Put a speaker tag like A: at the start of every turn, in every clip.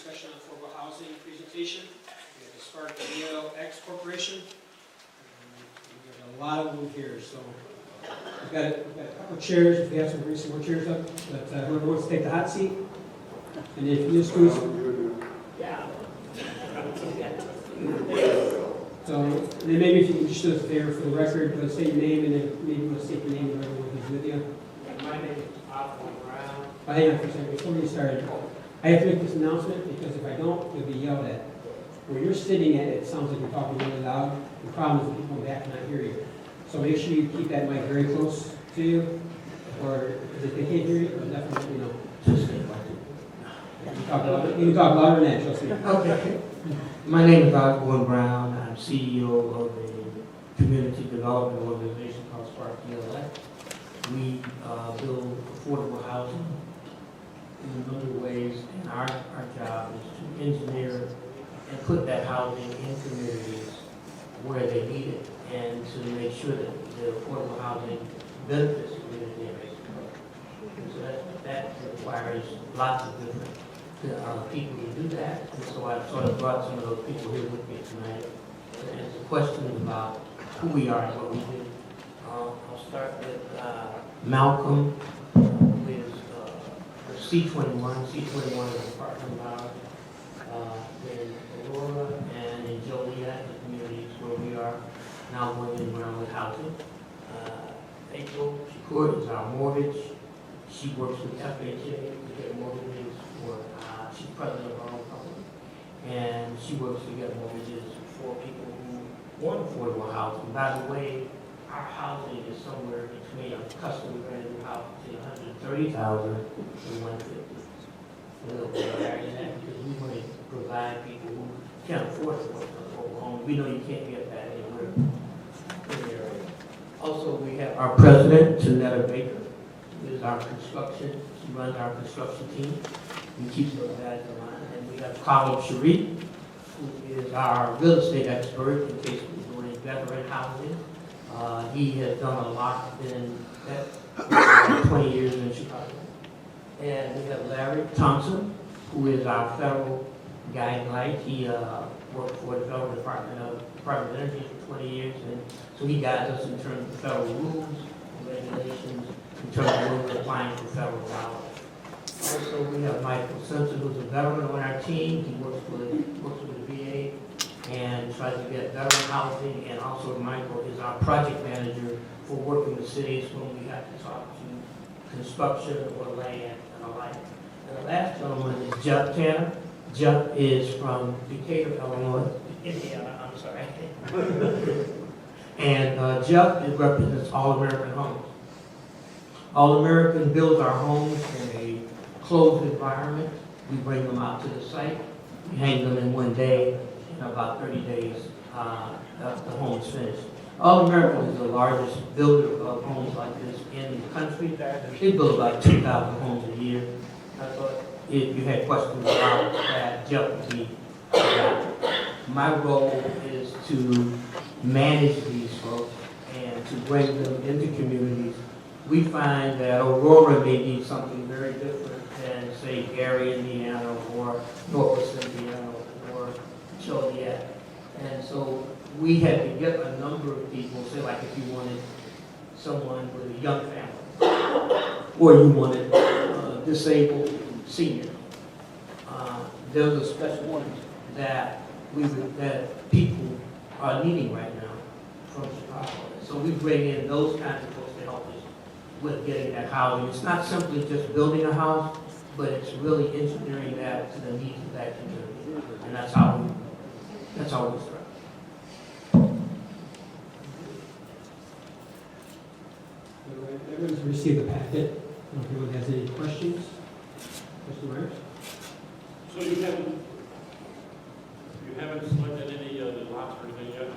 A: discussion on affordable housing presentation. We have the Spark X Corporation. We have a lot of them here, so we've got a couple of chairs. If we have some more chairs up, but whoever wants to take the hot seat. And if you just yeah. So then maybe if you can just do us a favor for the record, state your name and then maybe we'll state the name of everyone who's with you.
B: My name is Sauk.
A: Hang on for a second, before we start, I have to make this announcement because if I don't, you'll be yelled at. Where you're sitting at, it sounds like you're talking really loud. The problem is people back cannot hear you. So make sure you keep that mic very close to you, or if they can't hear you, definitely, just stay quiet. You can talk louder than that, trust me.
B: Okay. My name is Osborne Brown. I'm CEO of a community development organization called Spark DLX. We build affordable housing in a number of ways, and our job is to engineer and put that housing in communities where they need it, and to make sure that the affordable housing benefits the community and makes it work. So that requires lots of different people to do that, and so I've sort of brought some of those people here with me tonight to answer questions about who we are and what we do. I'll start with Malcolm, who is C21. C21 is a partner of ours in Aurora and in Joliet, the communities where we are now going in around with housing. April Shakur is our mortgage. She works with FHA to get mortgages for, she's president of our own company. And she works to get mortgages for people who want affordable housing. By the way, our housing is somewhere between a custom brand new house between $130,000 and $150,000. A little bit higher than that because we want to provide people who can't afford to work on affordable homes. We know you can't get that anywhere in the area. Also, we have our president, Janetta Baker, who is our construction. She runs our construction team and keeps those guys in line. And we have Khalid Sharif, who is our real estate expert in case we're doing veteran housing. He has done a lot in that 20 years in Chicago. And we have Larry Thompson, who is our federal guiding light. He worked for the Federal Department of Energy for 20 years, and so he guides us in terms of federal rules and regulations, in terms of when we're applying for federal dollars. Also, we have Michael Simpson, who's a veteran on our team. He works with the VA and tries to get veteran housing, and also Michael is our project manager for working with cities when we have to talk to construction or land and the like. And the last gentleman is Jeff Tanner. Jeff is from Decatur, Illinois. Indiana, I'm sorry. And Jeff represents All American Homes. All American builds our homes in a closed environment. We bring them out to the site. We hang them in one day. In about 30 days, the home is finished. All American is the largest builder of homes like this in the country. They build about 2,000 homes a year. I thought if you had questions about that, Jeff would be my role is to manage these folks and to bring them into communities. We find that Aurora may be something very different than, say, Gary, Indiana, or Northwest Indiana, or Joliet. And so we had to get a number of people, say like if you wanted someone with a young family, or you wanted disabled senior. Those are special ones that people are needing right now from Chicago. So we bring in those kinds of folks to help us with getting that housing. It's not simply just building a house, but it's really engineering that to the needs of that community. And that's how we start.
A: Everyone's received the packet. I don't know if anyone has any questions. Mr. Myers?
C: So you haven't selected any of the lots or anything yet?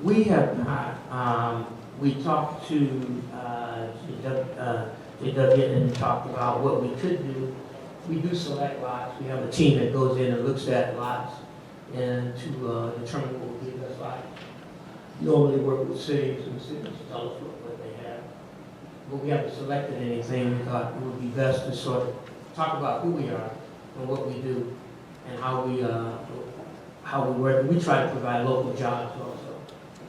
B: We have not. We talked to JW and talked about what we could do. We do select lots. We have a team that goes in and looks at lots and to determine what would be the best lot. Normally work with cities and cities tell us what they have. But we haven't selected anything. We thought it would be best to sort of talk about who we are and what we do and how we work. We try to provide local jobs also.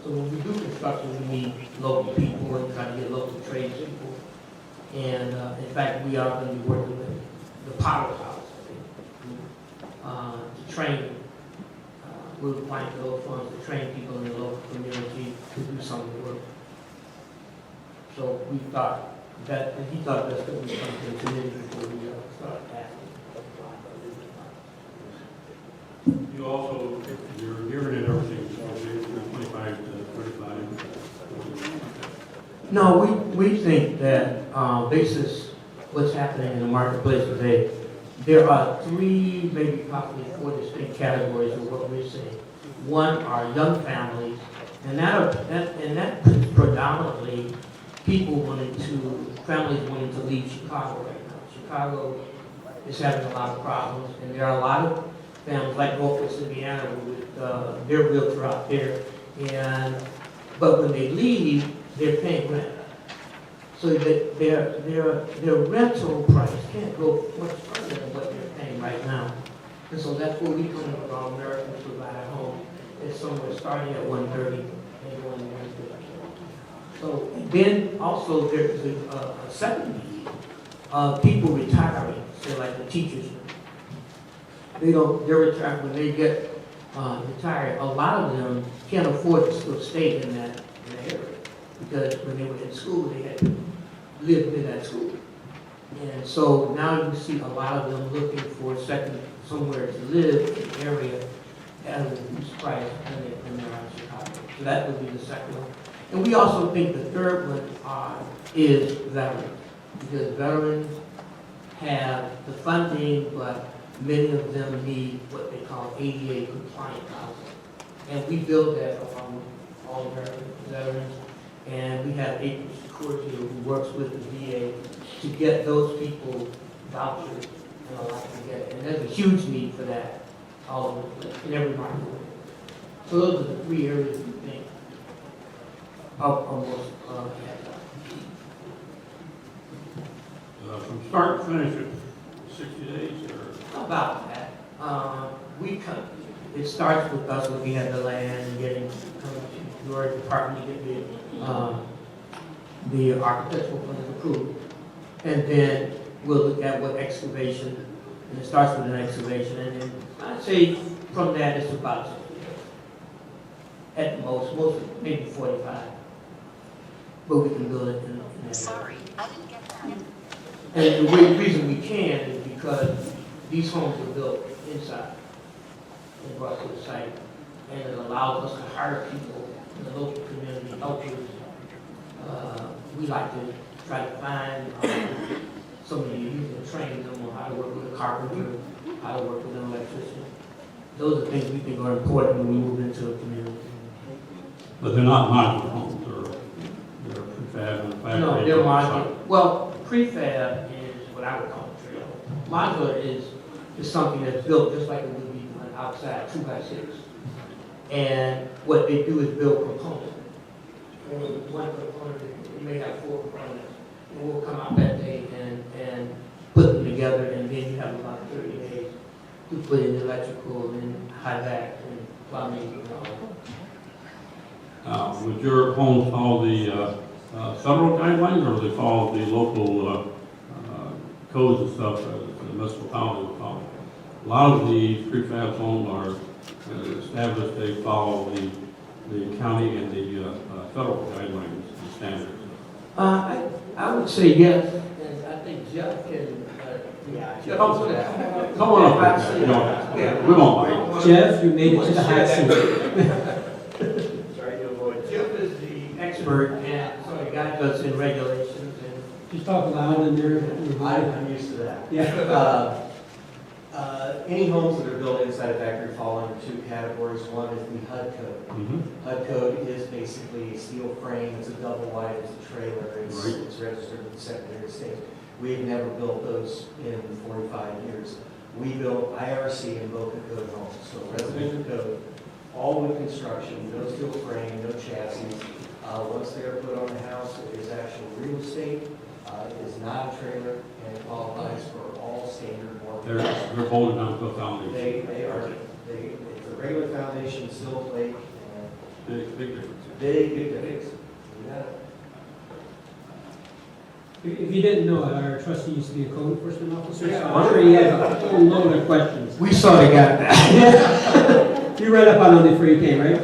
B: So when we do construction, we need local people and try to get local tradespeople. And in fact, we are going to be working with the powerhouse to train. We're applying for those funds to train people in the local community to do some of the work. So we thought that, and he thought that's going to be something to do before we start asking.
C: You also, you're hearing and everything, so 25 to 35.
B: No, we think that basis what's happening in the marketplace today, there are 3, maybe possibly 4 distinct categories of what we're seeing. One are young families, and that is predominantly families wanting to leave Chicago right now. Chicago is having a lot of problems, and there are a lot of families like Northwest Indiana with their realtor out there, but when they leave, they're paying rent. So that their rental price can't go much further than what they're paying right now. And so that's where we come in with our Americans Provide a Home. It's somewhere starting at $130 and going to $150. So then also there's a second need of people retiring, say like the teachers. They're retired when they get retired. A lot of them can't afford to still stay in that area because when they were in school, they had to live in that school. And so now you see a lot of them looking for somewhere to live in the area at a reduced price when they're out of Chicago. So that would be the second one. And we also think the third one is veterans, because veterans have the funding, but many of them need what they call ADA compliant housing. And we build that along with all American veterans. And we have April Security who works with the VA to get those people vouchers and allow them to get it. And there's a huge need for that all over the place, in every market. So those are the 3 areas we think are most
C: From start to finish, it 60 days or?
B: about that. It starts with us looking at the land and getting your department to get the architectural plans approved. And then we'll look at what excavation, and it starts with an excavation, and then I'd say from that it's about 60 days. At the most maybe 45. But we can build it in that.
D: Sorry, I didn't get that.
B: And the reason we can is because these homes are built inside and brought to the site, and it allows us to hire people in the local community helpers. We like to try to find somebody who can train them on how to work with a carpenter, how to work with an electrician. Those are things we think are important when we move into a community.
C: But they're not modular homes, they're prefab and factory.
B: No, they're modular. Well, prefab is what I would call a trailer. Modular is something that's built just like it would be done outside, 2x6. And what they do is build components. And with one component, you may have 4 components. And we'll come out that day and put them together, and then you have about 30 days to put in electrical and high vac and plumbing and all.
C: Would your homes follow the federal guidelines, or do they follow the local codes and stuff that the municipality would follow? A lot of the prefab homes are established, they follow the county and the federal guidelines and standards.
B: I would say yes, and I think Jeff can. Jeff,
C: Come on up, we won't wait.
A: Jeff, you made it to the hot seat.
B: Sorry to avoid. Jeff is the expert and so he guides us in regulations and.
A: Just talk loud in there.
E: I'm used to that.
A: Yeah.
E: Any homes that are built inside a factory fall under 2 categories. One is the HUD code. HUD code is basically a steel frame, it's a double wide, it's a trailer, it's registered with the Secretary of State. We've never built those in 45 years. We built IRC and Boca code homes, so residential code, all wood construction, no steel frame, no chassis. Once they are put on the house, it is actual real estate. It is not a trailer and it qualifies for all standard
C: They're,
E: mortgages.
C: they're bolted onto a foundation.
E: It's a regular foundation, sill plate, and
C: Big difference.
E: big difference. Yeah.
A: If you didn't know it, our trustee used to be a code enforcement officer, so I'm sure he has a whole load of questions.
B: We sort of got that.
A: You read up on them before you came, right?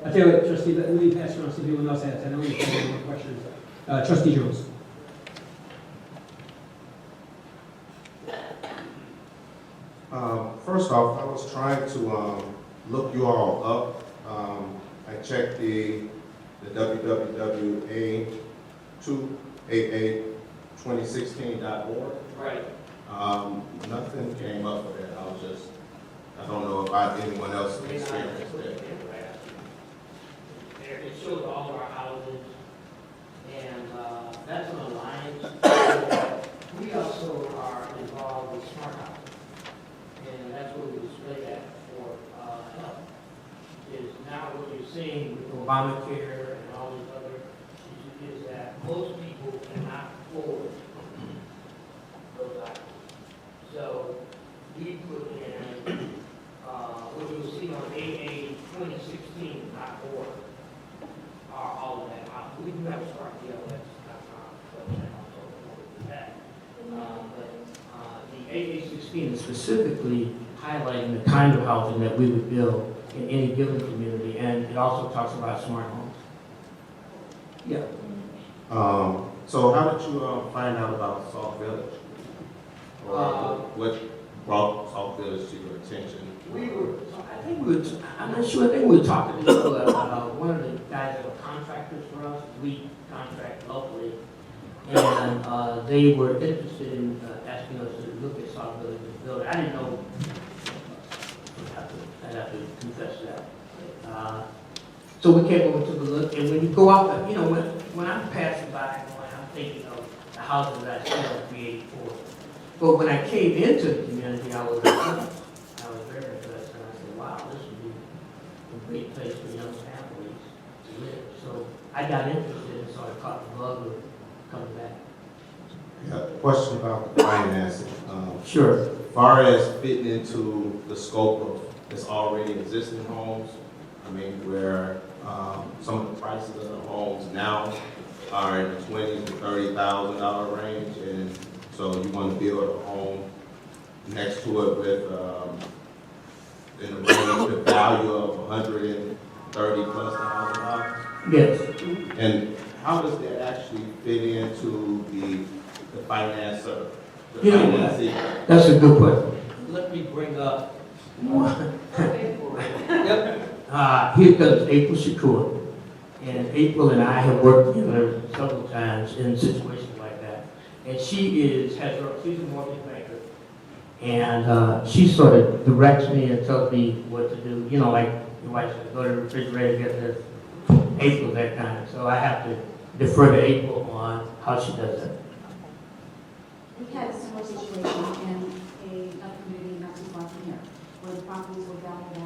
A: I tell you what, trustee, let me pass it on to anyone else has. I know you have more questions. Trustee Jones.
D: First off, I was trying to look you all up. I checked the www.2AA2016.org.
B: Right.
D: Nothing came up with that. I don't know if anyone else experienced that.
B: It shows all of our houses, and that's an alliance. We also are involved with smart houses, and that's what we display that for help. Is now what you're seeing with Obamacare and all these other is that most people cannot afford those items. So we put in what you'll see on AA2016.org are all of that out. We do have a SmartDLS.com, so that also do that. But the AA16 is specifically highlighting the kind of housing that we would build in any given community, and it also talks about smart homes. Yeah.
D: So how did you find out about Sauk Village? Or what brought Sauk Village to your attention?
B: I'm not sure, I think we were talking to one of the guys that were contractors for us. We contract locally. And they were interested in asking us to look at Sauk Village and build it. I didn't know, I'd have to confess that. So we came over to the look, and when you go out, when I'm passing by, I'm thinking of the houses that I saw in 384. But when I came into the community, I was very impressed, and I said, wow, this would be a great place for young families to live. So I got interested, and so I caught the bug of coming back.
D: Yeah, question about the financing.
B: Sure.
D: As far as fitting into the scope of this already existing homes, I mean, where some of the prices of the homes now are in the $20,000 to $30,000 range, and so you want to build a home next to it with in the range, the value of $130,000+.
B: Yes.
D: And how does that actually fit into the finance of the financing?
B: That's a good question. Let me bring up one. Here comes April Shakur. And April and I have worked together several times in situations like that. And she's a mortgage banker. And she sort of directs me and tells me what to do. You know, like your wife said, go to the refrigerator, get this. April, that kind of. So I have to defer to April on how she does that.
F: We had a similar situation in a community not too far from here, where the properties were valued at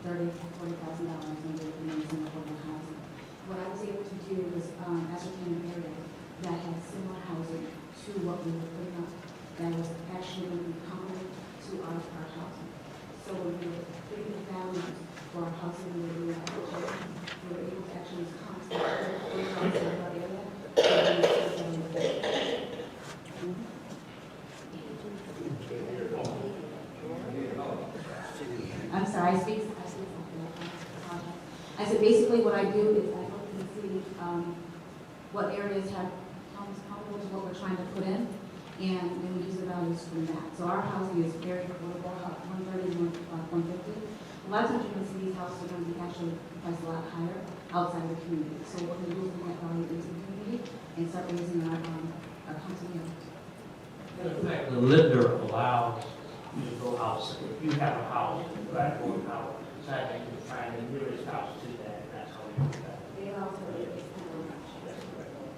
F: $30,000 to $40,000 and they were in affordable housing. What I was able to do was ascertain an area that had similar housing to what we were putting up, that was actually going to be comparable to our housing. So when we were putting the values for our housing, we were doing application, we were able to actually constantly put our area. I'm sorry, I speak something. I said basically what I do is I look and see what areas have homes comparable to what we're trying to put in, and then we use the values from that. So our housing is very affordable, 130 to 150. A lot of times you're going to see these houses are going to be actually priced a lot higher outside of the community. So what we're doing is bring that value into the community and start raising our housing here.
B: In fact, the lender allows you to go outside. If you have a house, you try to go outside, and you find the nearest house to that, and that's how we do that.
F: They also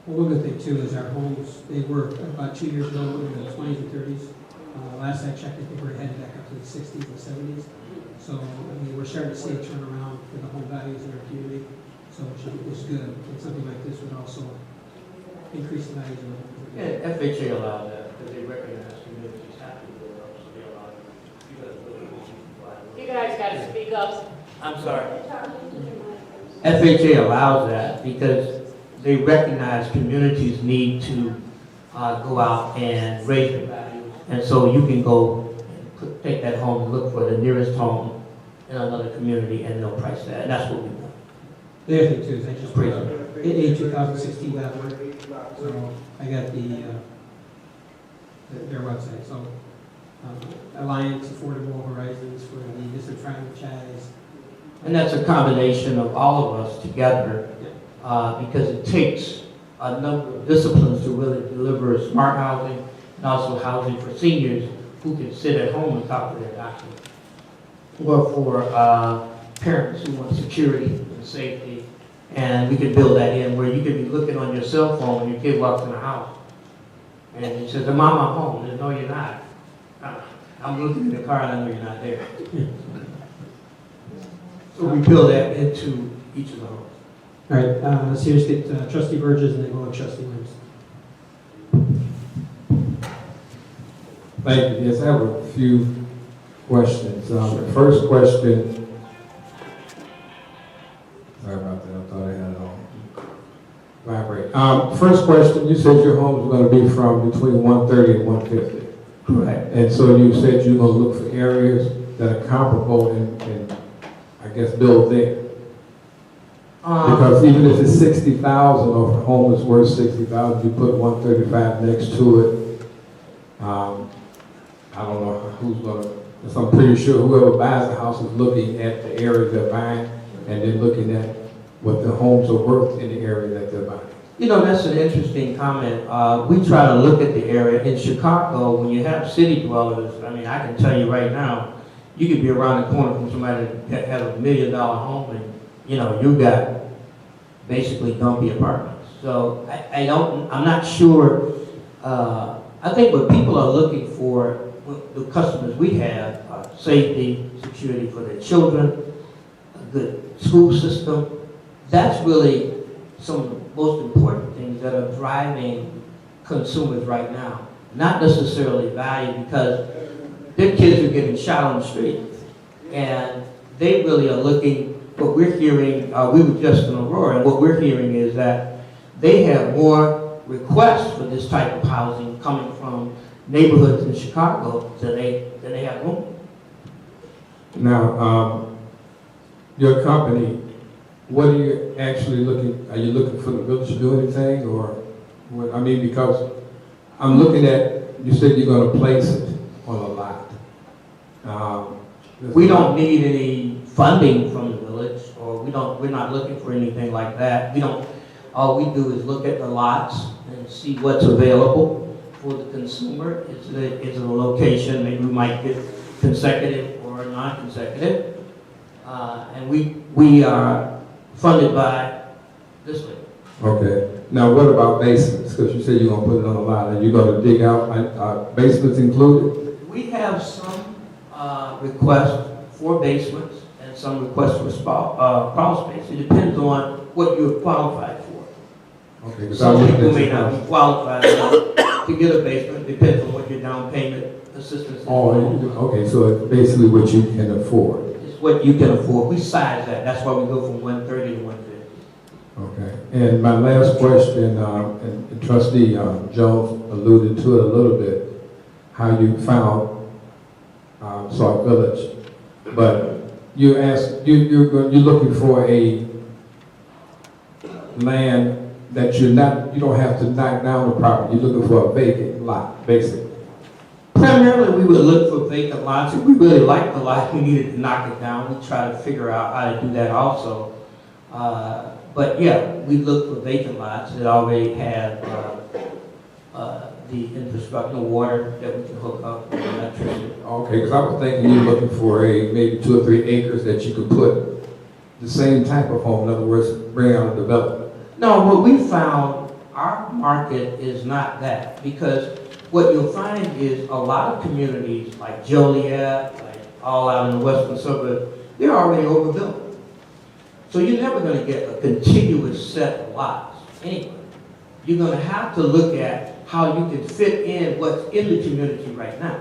A: Well, one good thing too is our homes, they were about 2 years ago in the 20s and 30s. Last I checked, I think we're headed back up to the 60s and 70s. So, I mean, we're starting to see a turnaround for the home values in our community. So it's good. And something like this would also increase the values of the homes.
B: Yeah, FHA allows that, because they recognize communities have to build up, so they allow you.
G: You guys gotta speak up.
B: I'm sorry. FHA allows that because they recognize communities need to go out and raise their values. And so you can go and take that home and look for the nearest home in another community and they'll price that. And that's what we want.
A: The other thing too is I just put a 2016.org, so I got their website, so Alliance Affordable Horizons for the Disenfranchised.
B: And that's a combination of all of us together because it takes a number of disciplines to really deliver smart housing and also housing for seniors who can sit at home and talk to their doctor. Or for parents who want security and safety. And we can build that in where you can be looking on your cell phone when your kid walks in the house. And he says, Mom, I'm home. And no, you're not. I'm looking in the car and I know you're not there. So we build that into each of the homes.
A: All right, let's hear, get Trustee Burgess and then go to Trustee Williams.
H: Thank you. Yes, I have a few questions. The first question, sorry about that, I thought I had it on. Vibrate. First question, you said your home is going to be from between 130 and 150.
B: Correct.
H: And so you said you're going to look for areas that are comparable and I guess build there. Because even if it's 60,000 or if a home is worth 60,000, you put 135 next to it. I don't know who's going to, I'm pretty sure whoever buys the house is looking at the area they're buying and then looking at what the homes are worth in the area that they're buying.
B: You know, that's an interesting comment. We try to look at the area. In Chicago, when you have city dwellers, I mean, I can tell you right now, you could be around the corner from somebody that has $1 million home and, you know, you got basically dumpy apartments. So I'm not sure. I think what people are looking for, the customers we have, safety, security for their children, a good school system. That's really some of the most important things that are driving consumers right now. Not necessarily value, because their kids are getting shot on the street. And they really are looking, what we're hearing, we were just in Aurora, and what we're hearing is that they have more requests for this type of housing coming from neighborhoods in Chicago than they have room.
H: Now, your company, what are you actually looking, are you looking for the village to do anything or what? I mean, because I'm looking at, you said you're going to place it on a lot.
B: We don't need any funding from the village, or we're not looking for anything like that. All we do is look at the lots and see what's available for the consumer. Is it a location, maybe we might get consecutive or non-consecutive. And we are funded by this way.
H: Okay. Now, what about basements? Because you said you're going to put it on a lot. Are you going to dig out basements included?
B: We have some requests for basements and some requests for crawl space. It depends on what you're qualified for.
H: Okay.
B: Some people may not be qualified to get a basement. It depends on what your down payment assistance is.
H: Oh, okay. So it's basically what you can afford.
B: It's what you can afford. We size that. That's why we go from 130 to 150.
H: Okay. And my last question, and Trustee Jones alluded to it a little bit, how you found Sauk Village, but you're looking for a land that you don't have to knock down the property. You're looking for a vacant lot, basically.
B: Primarily, we would look for vacant lots. If we really liked the lot, we needed to knock it down. We try to figure out how to do that also. But yeah, we look for vacant lots that already have the infrastructure, water that we can hook up with electricity.
H: Okay, because I was thinking you're looking for maybe 2 or 3 acres that you could put the same type of home. In other words, bring out a development.
B: No, what we found, our market is not that, because what you'll find is a lot of communities like Joliet, like all out in the western suburbs, they're already overbuilt. So you're never going to get a contiguous set of lots anyway. you're gonna have to look at how you can fit in what's in the community right now.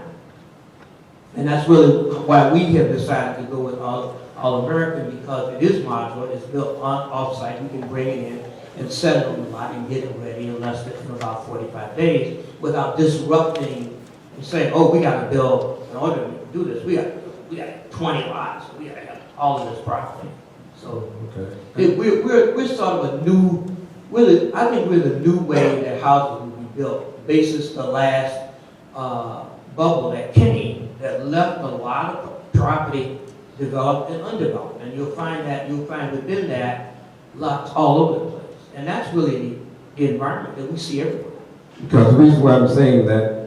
B: And that's really why we have decided to go with All American, because it is modular, it's built off-site, we can bring it in and set it on the lot and get it ready in less than about 45 days without disrupting and saying, oh, we gotta build, in order to do this, we got 20 lots, we gotta have all of this property. So
H: Okay.
B: we're sort of a new, I think we're the new way that houses will be built, basis the last bubble that came that left a lot of property developed and undeveloped. And you'll find within that lots all over the place. And that's really the environment that we see everywhere.
H: Because the reason why I'm saying that,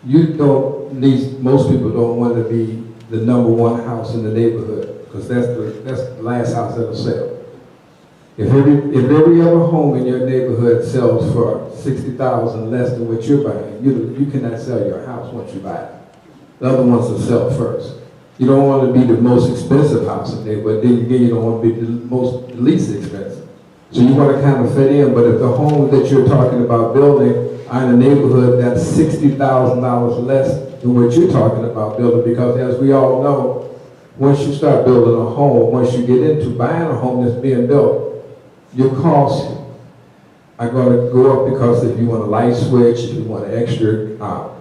H: most people don't want to be the number one house in the neighborhood, because that's the last house that'll sell. If every other home in your neighborhood sells for $60,000 less than what you're buying, you cannot sell your house once you buy it. The other ones will sell first. You don't want to be the most expensive house in the neighborhood, then again, you don't want to be the least expensive. So you want to kind of fit in, but if the home that you're talking about building are in a neighborhood that's $60,000 less than what you're talking about building, because as we all know, once you start building a home, once you get into buying a home that's being built, your costs are going to go up, because if you want a light switch, if you want an extra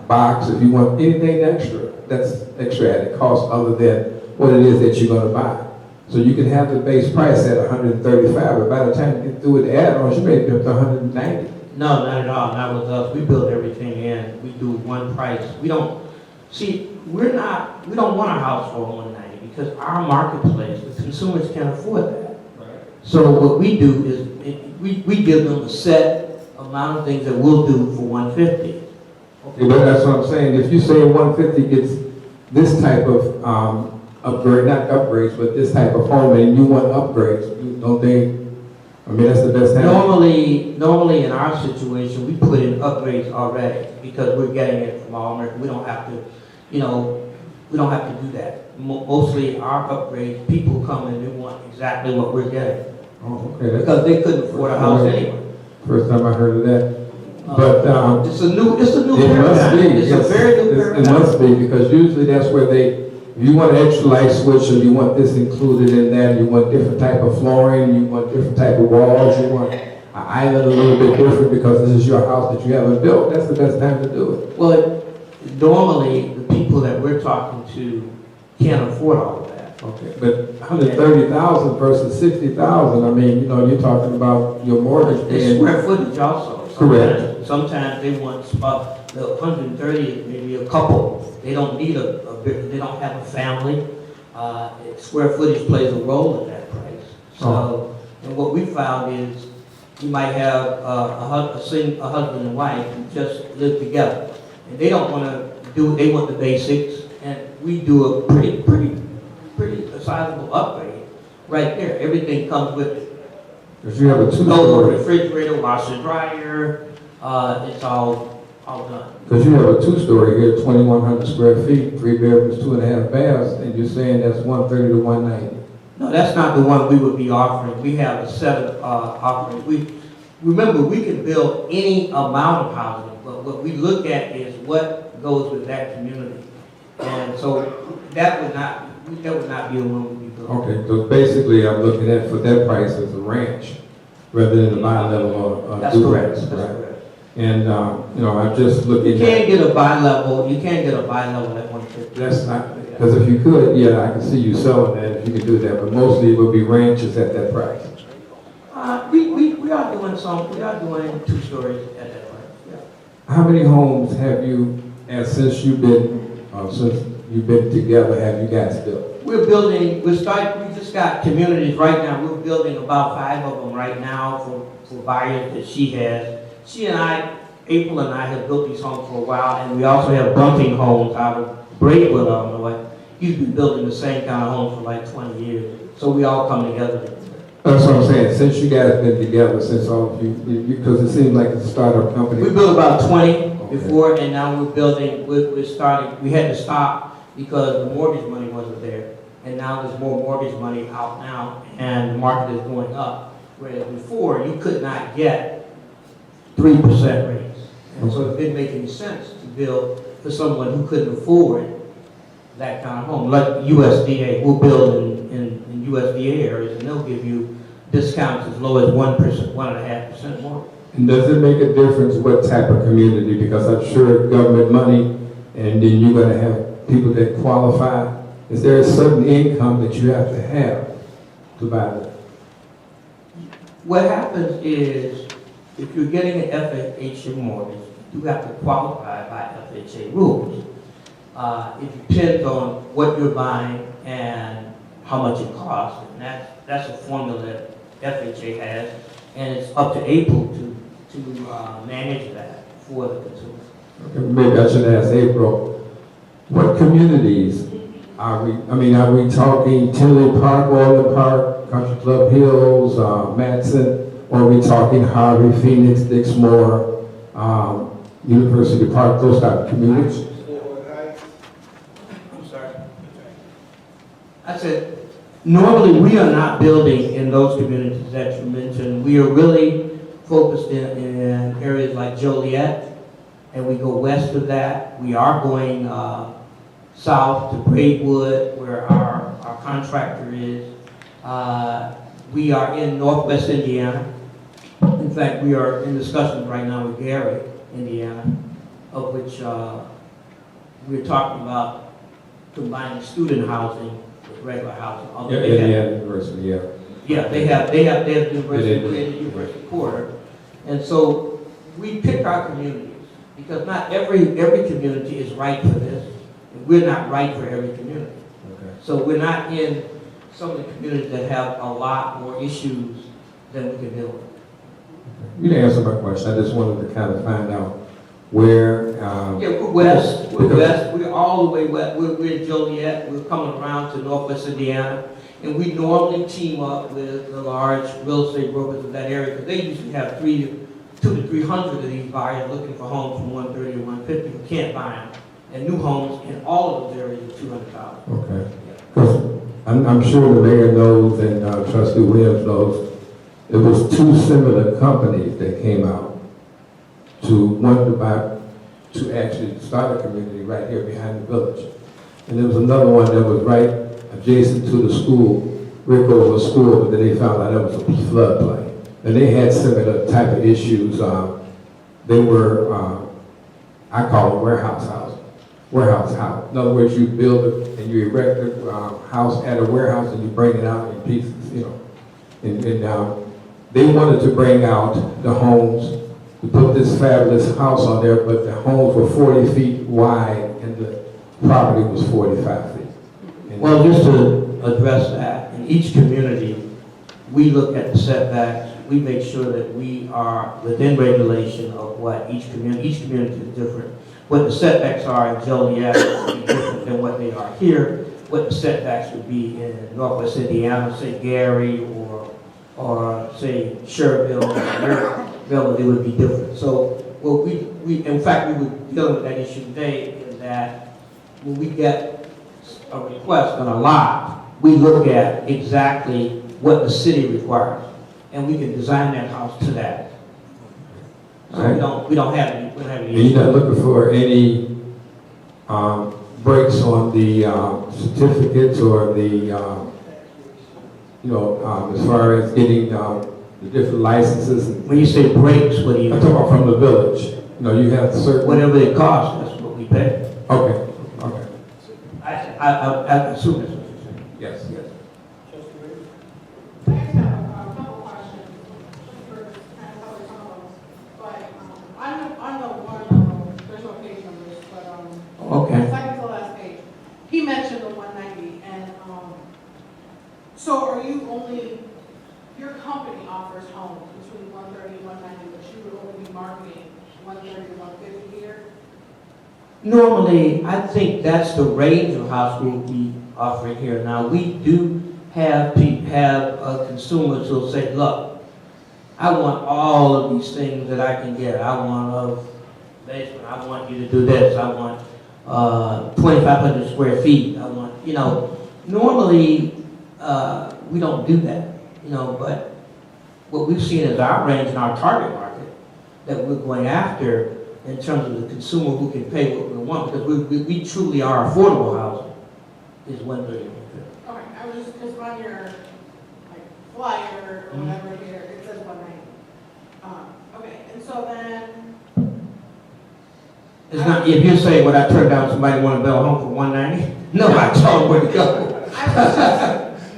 H: box, if you want anything extra, that's extra added cost other than what it is that you're going to buy. So you can have the base price at $135, but by the time you get through with the add-ons, you may be up to $190.
B: No, not at all, not with us. We build everything in. We do one price. We don't want a house for $190 because our marketplace, the consumers can't afford that.
E: Right.
B: So what we do is we give them a set amount of things that we'll do for $150.
H: Okay, but that's what I'm saying. If you say 150 gets this type of upgrade, not upgrades, but this type of home, and you want upgrades, don't they? I mean, that's the best thing.
B: Normally in our situation, we put in upgrades already because we're getting it from All American. We don't have to, we don't have to do that. Mostly our upgrades, people come and they want exactly what we're getting.
H: Oh, okay.
B: Because they couldn't afford a house anyway.
H: First time I heard of that. But
B: it's a new
H: it must
B: paradigm.
H: be.
B: It's a very new paradigm.
H: It must be, because usually that's where if you want an extra light switch, or you want this included in that, you want different type of flooring, you want different type of walls, you want an island a little bit different because this is your house that you haven't built, that's the best time to do it.
B: Well, normally the people that we're talking to can't afford all of that.
H: Okay, but 130,000 versus 60,000, I mean, you're talking about your mortgage
B: It's
H: paying.
B: square footage also.
H: Correct.
B: Sometimes they want the 130 is maybe a couple. They don't need they don't have a family. Square footage plays a role in that price. So, and what we found is you might have a husband and wife who just live together. And they don't want to they want the basics. And we do a pretty sizable upgrade right there. Everything comes with it.
H: Because you have a
B: No
H: two-story.
B: refrigerator, washer, dryer, it's all done.
H: Because you have a two-story here, 2,100 square feet, 3 bedrooms, 2.5 baths, and you're saying that's 130 to 190.
B: No, that's not the one we would be offering. We have a set of offerings. Remember, we can build any amount of housing, but what we look at is what goes with that community. And so that would not be the one we build.
H: Okay, so basically I'm looking at, for that price, as a ranch, rather than a bi-level or a
B: That's
H: duplex,
B: correct. That's
H: right?
B: correct.
H: And, I'm just looking
B: You can't
H: at,
B: get a bi-level. You can't get a bi-level at 150.
H: that's not, because if you could, yeah, I can see you selling that if you could do that, but mostly it would be ranches at that price.
B: We are doing 2 stories at that price. Yeah.
H: How many homes have you, since you've been together, have you guys built?
B: We just got communities right now. We're building about 5 of them right now for buyers that she has. April and I have built these homes for a while, and we also have bumping homes out of Braidwood, Illinois. He's been building the same kind of homes for like 20 years. So we all come together.
H: That's what I'm saying, since you guys been together, since all of you, because it seems like it's a startup company.
B: We built about 20 before, and now we're building, we're starting, we had to stop because the mortgage money wasn't there. And now there's more mortgage money out now, and the market is going up. Whereas before, you could not get 3% rates. And so it didn't make any sense to build for someone who couldn't afford that kind of home. Like USDA, we'll build in USDA areas, and they'll give you discounts as low as 1%, 1.5% more.
H: And does it make a difference what type of community? Because I'm sure government money, and then you're gonna have people that qualify. Is there a certain income that you have to buy that?
B: What happens is, if you're getting an FHA mortgage, you have to qualify by FHA rules. It depends on what you're buying and how much it costs, and that's a formula that FHA has, and it's up to April to manage that for the consumer.
H: Okay, maybe I should ask April, what communities are we talking Tinley Park, Orland Park, Country Club Hills, Matson, or are we talking Harvey, Phoenix, Dixmoor, University Park, those type of communities?
B: I'm sorry. I said, normally we are not building in those communities that you mentioned. We are really focused in areas like Joliet, and we go west of that. We are going south to Braidwood, where our contractor is. We are in northwest Indiana. In fact, we are in discussions right now with Gary, Indiana, of which we're talking about combining student housing with regular housing.
H: Yeah, Indiana University, yeah.
B: Yeah, they have university in the university quarter. And so we pick our communities, because not every community is right for this. And we're not right for every community.
H: Okay.
B: So we're not in some of the communities that have a lot more issues than we can deal with.
H: You didn't answer my question. I just wanted to kind of find out where.
B: Yeah, we're west. We're all the way west. We're in Joliet. We're coming around to northwest Indiana. And we normally team up with the large real estate brokers of that area, because they usually have 200 to 300 of these buyers looking for homes from 130 to 150 who can't buy them. And new homes in all of those areas are 200,000.
H: Okay. Because I'm sure the mayor knows and Trustee Williams knows, it was two similar companies that came out to actually start a community right here behind the village. And there was another one that was right adjacent to the school, Rickover School, but then they found out that was a floodplain. And they had similar type of issues. They were, I call it warehouse housing. Warehouse house. In other words, you build it and you erect a house at a warehouse and you bring it out in pieces, you know. And they wanted to bring out the homes, to put this fabulous house on there, but the homes were 40 feet wide and the property was 45 feet. And
B: Well, just to address that, in each community, we look at the setbacks. We make sure that we are within regulation of what each community is different. What the setbacks are in Joliet would be different than what they are here. What the setbacks would be in northwest Indiana, say Gary, or say Sherville, or they would be different. So what we in fact, we were dealing with that issue today, is that when we get a request on a lot, we look at exactly what the city requires, and we can design that house to that. So we don't have any
H: And you're not looking for any breaks on the certificates or the, as far as getting the different licenses?
B: When you say breaks, what do you
H: I'm
B: mean?
H: talking about from the village. You know, you have certain.
B: Whatever it costs, that's what we pay.
H: Okay, okay,
B: I assume that's what you're saying.
H: yes.
G: I just have a couple questions for kind of other tunnels, but on the one, there's no page numbers, but
B: Okay.
G: second to last page, he mentioned the 190, and so are you only, your company offers homes between 130 and 190, but you would only be marketing 130 to 150 here?
B: Normally, I think that's the range of house we'll be offering here. Now, we do have consumers who'll say, look, I want all of these things that I can get. I want a basement, I want you to do this, I want 2,500 square feet, I want, normally, we don't do that, but what we've seen is our range in our target market that we're going after in terms of the consumer who can pay what we want, because we truly are affordable housing, is 130.
G: Okay, I was just, because on your, like, flyer or whatever here, it says 190. Okay, and so then,
B: It's not, if you say, would I turn down somebody want to build a home for 190? No, I told them where to go.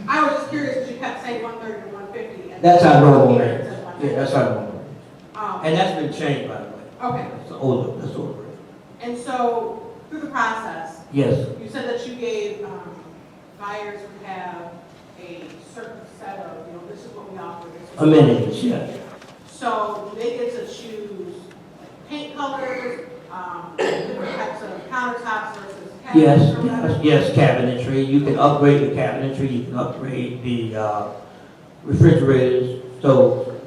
G: I was just curious, because you kept saying 130 to 150. And
B: That's our normal
G: here
B: range.
G: it says
B: Yeah,
G: 190.
B: that's our normal range. And that's been changed, by the way.
G: Okay,
B: That's older, that's older.
G: and so, through the process,
B: Yes,
G: you said that you gave, buyers who have a certain set of, this is what we offer. This is what we
B: amenities, yes.
G: So do they get to choose like paint colors, different types of countertops versus cabinets
B: Yes,
G: or whatever?
B: yes, cabinetry. You can upgrade the cabinetry, you can upgrade the refrigerators, stoves.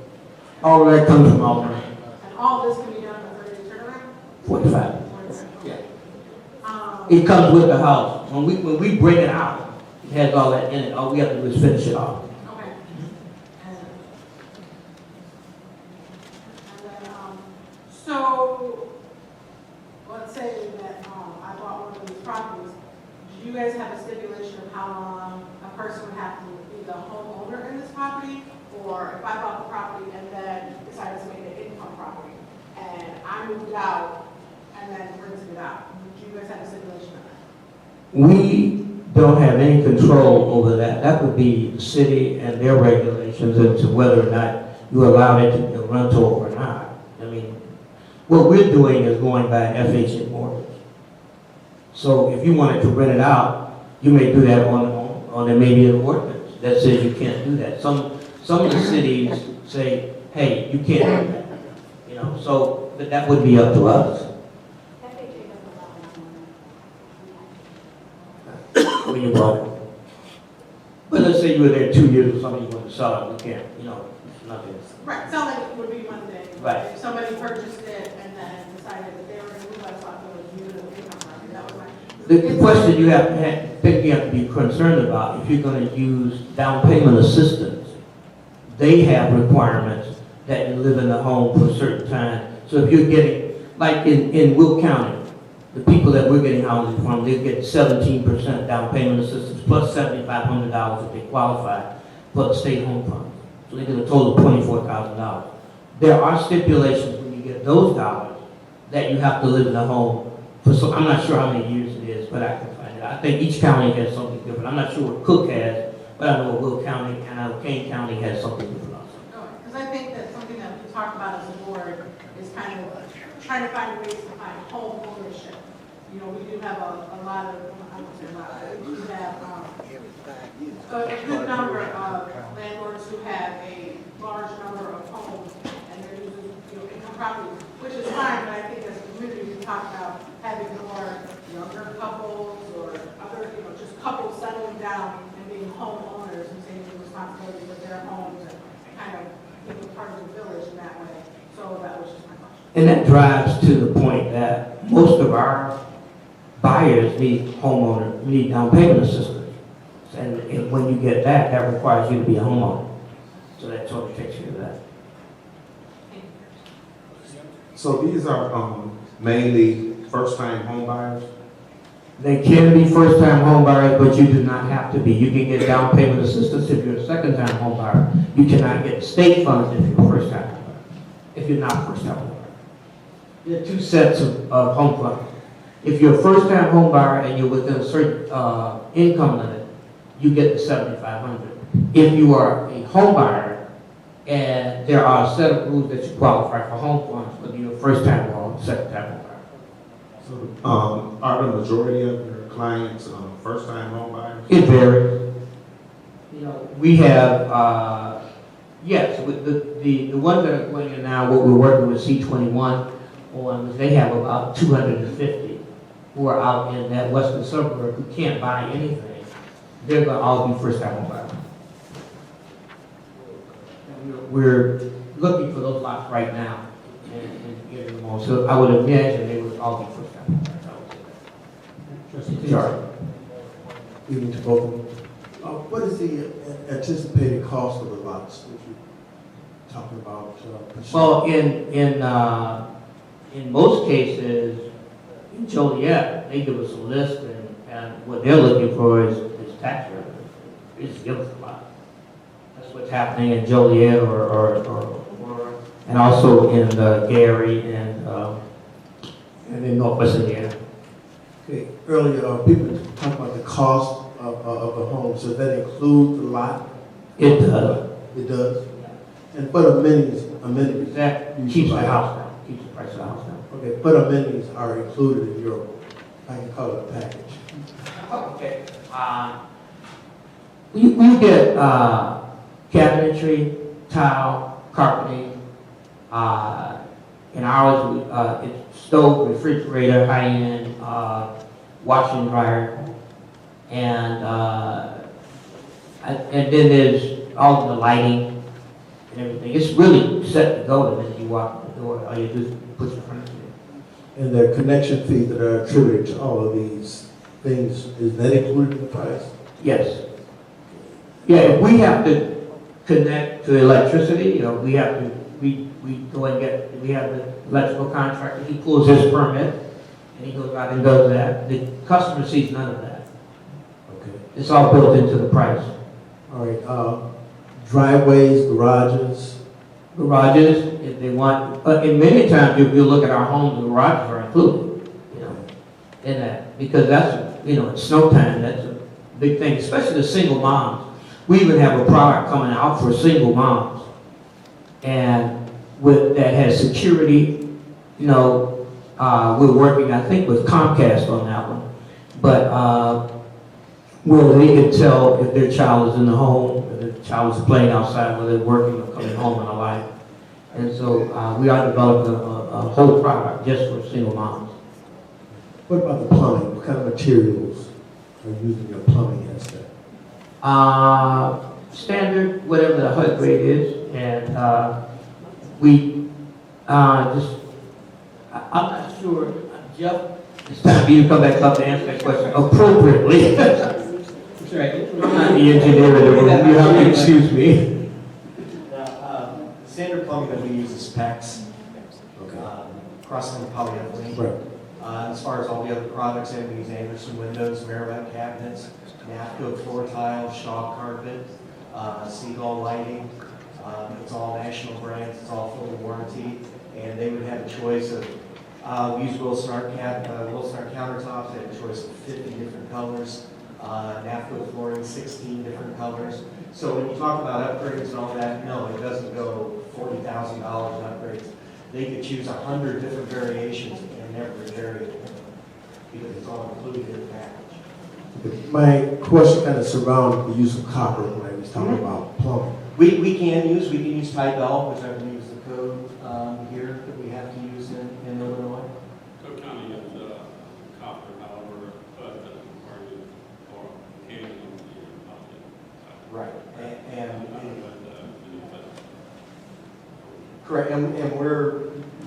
B: All of that comes from our brand.
G: And all this can be done in a 30-day turnaround?
B: 45.
G: Yeah.
B: It comes with the house. When we bring it out, it has all that in it. All we have to do is finish it off.
G: Okay. And then, so, let's say that, I bought one of these properties, do you guys have a stipulation of how long a person would have to be the homeowner in this property? Or if I bought the property and then decided to make it an income property, and I moved out and then rented it out, do you guys have a stipulation on that?
B: We don't have any control over that. That would be the city and their regulations as to whether or not you allow it to be a rental or not. I mean, what we're doing is going by FHA mortgage. So if you wanted to rent it out, you may do that on there may be an ordinance that says you can't do that. Some of the cities say, hey, you can't do that. So but that would be up to us.
F: FHA doesn't allow that.
B: When you bought it. But let's say you were there 2 years or something, you want to sell it, you can't, it's nothing.
G: Right, selling would be one thing.
B: Right.
G: If somebody purchased it and then decided that they were going to move, I thought it was new to the income property, that was my.
B: The question you have to be concerned about, if you're going to use down payment assistance, they have requirements that you live in the home for a certain time. So if you're getting, like in Will County, the people that we're getting housing from, they get 17% down payment assistance plus $7,500 if they qualify for the state home fund. So they get a total of $24,000. There are stipulations when you get those dollars that you have to live in the home for some, I'm not sure how many years it is, but I can find it. I think each county has something different. I'm not sure what Cook has, but I know what Will County and I know Kane County has something different also.
G: Because I think that something that we talk about as a board is kind of trying to find ways to find home ownership. We do have a lot of, I would say a lot, we do have a good number of landlords who have a large number of homes and they're using, income properties, which is fine, but I think as a community, we talk about having more younger couples or other, just couples settling down and being homeowners and taking responsibility for their homes and kind of being part of the village in that way. So that was just my question.
B: And that drives to the point that most of our buyers need down payment assistance. And when you get that, that requires you to be a homeowner. So that totally takes care of that.
D: So these are mainly first-time home buyers?
B: They can be first-time home buyers, but you do not have to be. You can get down payment assistance if you're a second-time home buyer. You cannot get state funds if you're a first-time home buyer. If you're not a first-time home buyer. There are two sets of home funds. If you're a first-time home buyer and you're within a certain income limit, you get the $7,500. If you are a home buyer and there are a set of rules that you qualify for home funds, whether you're a first-time or second-time home buyer.
D: So, are the majority of your clients first-time home buyers?
B: It varies. We have, yes, with the ones that are going in now, what we're working with C21 on, they have about 250 who are out in that western suburb who can't buy anything. They're going to all be first-time home buyers. And we're looking for those lots right now and getting them on. So I would imagine they would all be first-time home buyers. I would say that. Sorry.
I: Evening to both of you. What is the anticipated cost of the lots? talking about?
B: Well, in most cases, in Joliet, they give us a list, and what they're looking for is tax revenue. They just give us a lot. That's what's happening in Joliet and also in Gary and in Northwest Indiana.
I: Okay, earlier, people talked about the cost of a home. So that includes the lot?
B: It does.
I: It does? And what amenities
B: That
I: do you
B: keeps the
I: provide?
B: house down, keeps the price of the house down.
I: Okay, what amenities are included in your, I can call it a package?
B: Okay. We get cabinetry, tile, carpeting. In ours, it's stove, refrigerator, high-end, washer and dryer, and then there's all the lighting and everything. It's really set to go the minute you walk in the door. All you do is push the furniture in.
I: And the connection fees that are attributed to all of these things, is that included in the price?
B: Yes. Yeah, if we have to connect to electricity, you know, we have to, we go and get, we have the electrical contractor, he pulls his permit, and he goes out and does that. The customer sees none of that.
I: Okay.
B: It's all built into the price.
I: All right, driveways, garages,
B: Garages, if they want, and many times if you look at our homes, the garages are included, you know, in that. Because that's, you know, it's snow time, that's a big thing, especially the single moms. We even have a product coming out for single moms. And that has security, you know, we're working, I think, with Comcast on that one. But where they can tell if their child is in the home, if their child is playing outside, whether they're working or coming home in a life. And so we are developing a whole product just for single moms.
I: what about the plumbing? What kind of materials are used in your plumbing aspect?
B: Standard, whatever the HUD grade is, and we just, I'm not sure, Jeff, it's time for you to come back up to answer that question appropriately.
A: That's right.
B: I'm not the engineer in the room, you have to excuse me.
E: Now, standard plumbing that we use is PEX, cross-linked polyethylene.
I: Right.
E: As far as all the other products, we use Anderson windows, Merrimack cabinets, NAFCO floor tile, Shaw carpet, Seagull lighting. It's all national brands, it's all fully warranty, and they would have a choice of, we use Wilson Art countertops, they have a choice of 50 different colors, NAFCO flooring, 16 different colors. So when you talk about upgrades and all that, no, it doesn't go $40,000 in upgrades. They could choose 100 different variations and never vary it, because it's all included in the package.
I: My question kind of surrounds the use of copper when I was talking about plumbing.
E: We can use type L, which I believe is the code here that we have to use in Illinois.
C: Cook County is copper, however, but doesn't require you for occasional
E: Right. Correct, and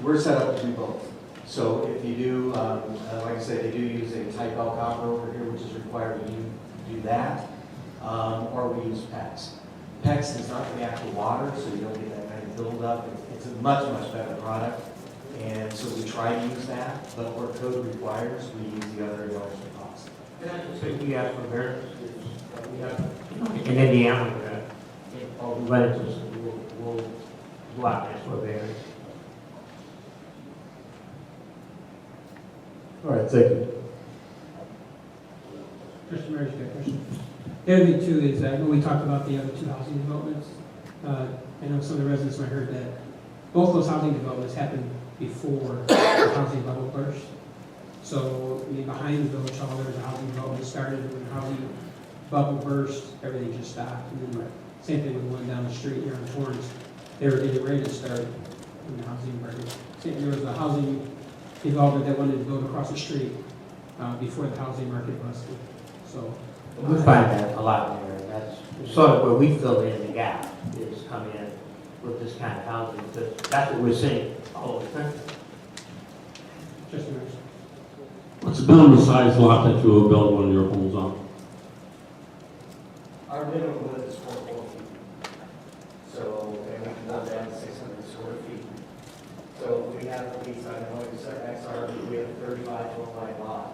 E: we're set up to do both. So if you do, like I said, they do use a type L copper over here, which is required to do that, or we use PEX. PEX does not react to water, so you don't get that kind of buildup. It's a much, much better product, and so we try to use that, but where code requires, we use the other yards of cost.
B: And I just think we ask for variances. We have, in Indiana, all the relatives, we'll go out and ask for a variance.
I: All right, thank you.
A: Mr. Mayor's got a question. The other thing too is, I know we talked about the other two housing developments. I know some of the residents might have heard that both those housing developments happened before the housing bubble burst. So, I mean, behind the village hall, there was a housing development started, when the housing bubble burst, everything just stopped. And then same thing with the one down the street here on Torrance. They were getting ready to start in the housing market. There was a housing developer that wanted to build across the street before the housing market busted. So
B: We find that a lot there. That's sort of where we fill in the gap, is coming in with this kind of housing, because that's what we're seeing all over the country.
A: just a minute.
C: What's the minimum size lot that you will build one of your homes on?
E: Our minimum limit is 4 feet. So, and we can go down to we have a 35-foot wide lot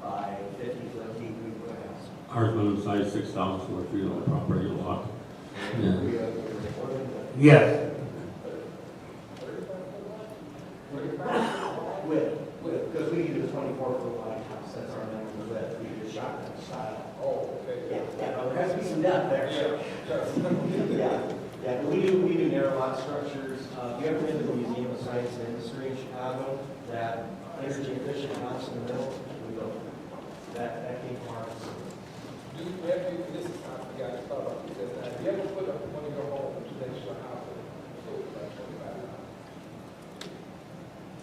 E: by 50-foot deep house.
C: Ours been inside 6,000 square feet on the property a lot. Yeah.
B: Yes.
E: Because we use a 24-foot wide house, that's our minimum width, we use shotgun style.
J: Oh, okay.
E: Yeah, there has to be some depth there. Yeah, but we do narrow lot structures. You ever been to the Museum of Science and Industry in Chicago? That energy efficient house in the middle? We built that came from our facility.
J: Do you ever, this is, I forgot to talk about this, have you ever put up one of your homes next to a house that sold for like $25?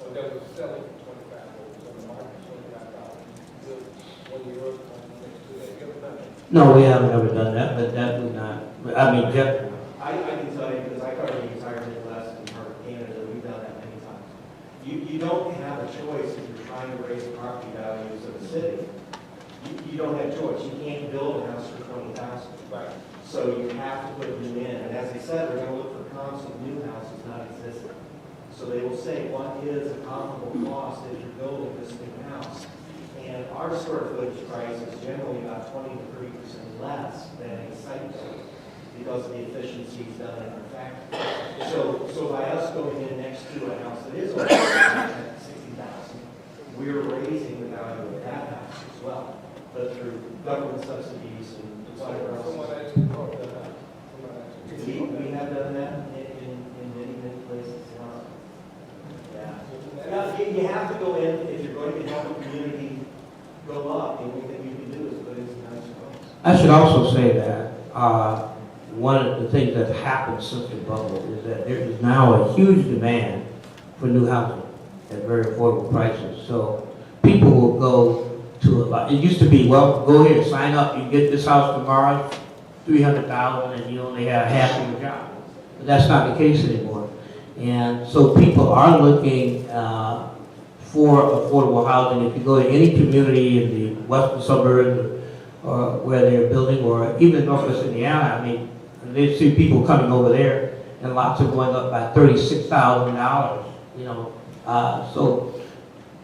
J: Or that was selling for $25, on the market for $25? You built one of yours home next to that, you ever done that?
B: No, we haven't ever done that, but that would not, I mean, Jeff,
E: I can tell you, because I cover the entire Midwest and part of Canada, we've done that many times. You don't have a choice if you're trying to raise property values of the city. You don't have a choice. You can't build a house for $20,000.
J: Right.
E: So you have to put new in. And as I said, they're going to look for comps of new houses not existing. So they will say, what is a comparable cost as you're building this new house? And our square footage price is generally about 20 to 30% less than a site build because of the efficiencies done in our factory. So by us going in next to a house that is only $60,000, we're raising the value of that house as well, but through government subsidies and whatever
J: Someone
E: else.
J: actually bought that house. Someone actually.
E: We have done that in many places. Yeah. Now, you have to go in, if you're going to have a community go up, the only thing you can do is put in some nice homes.
B: I should also say that one of the things that's happened since the bubble is that there is now a huge demand for new housing at very affordable prices. So people will go to a lot. It used to be, well, go here, sign up, you get this house tomorrow, $300,000, and you only have half of your job. But that's not the case anymore. And so people are looking for affordable housing. If you go to any community in the western suburbs or where they're building, or even Northwest Indiana, I mean, they see people coming over there, and lots are going up by $36,000. You know, so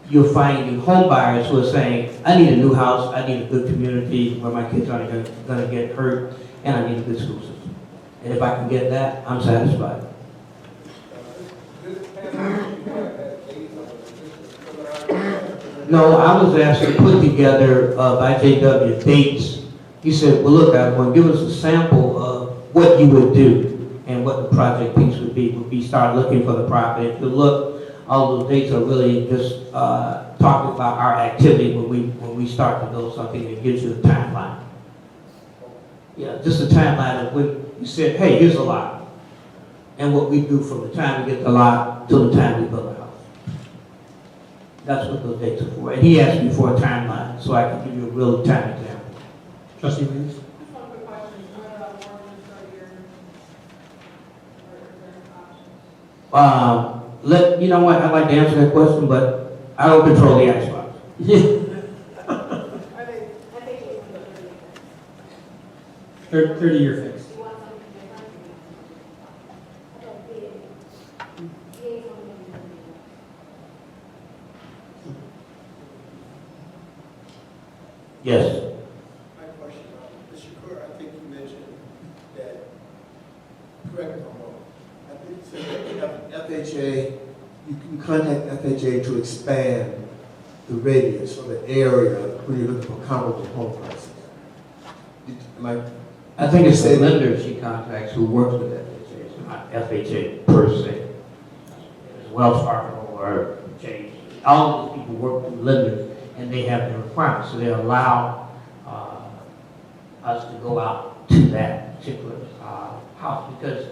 B: you're finding home buyers who are saying, I need a new house, I need a good community where my kids aren't going to get hurt, and I need a good school system. And if I can get that, I'm satisfied.
J: This panel, you have that date on it.
B: No, I was asked to put together by JW dates. He said, well, look, I want to give us a sample of what you would do and what the project piece would be start looking for the property. If you look, all those dates are really just talking about our activity when we start to build something that gives you a timeline. Yeah, just a timeline of when you said, hey, here's a lot. And what we do from the time we get the lot till the time we build a house. That's what those dates are for. And he asked me for a timeline so I can give you a real time example.
A: Trustee Williams?
G: Just one quick question, what about mortgages or your, or options?
B: You know what, I'd like to answer that question, but I don't control the icebox.
G: Are they,
F: I think it's the
A: 30-year fix.
F: You want something different? I don't see it. Yeah, something different.
B: Yes.
K: My question, Mr. Kerr, I think you mentioned that, correct me if I'm wrong,
I: I think you said that FHA, you can contact FHA to expand the radius or the area when you're looking for comparable home prices.
B: I think it's the lender she contacts who works with FHA. It's not FHA per se. It's Wells Fargo or Chase. All of these people work with lenders and they have their requirements. So they allow us to go out to that particular house because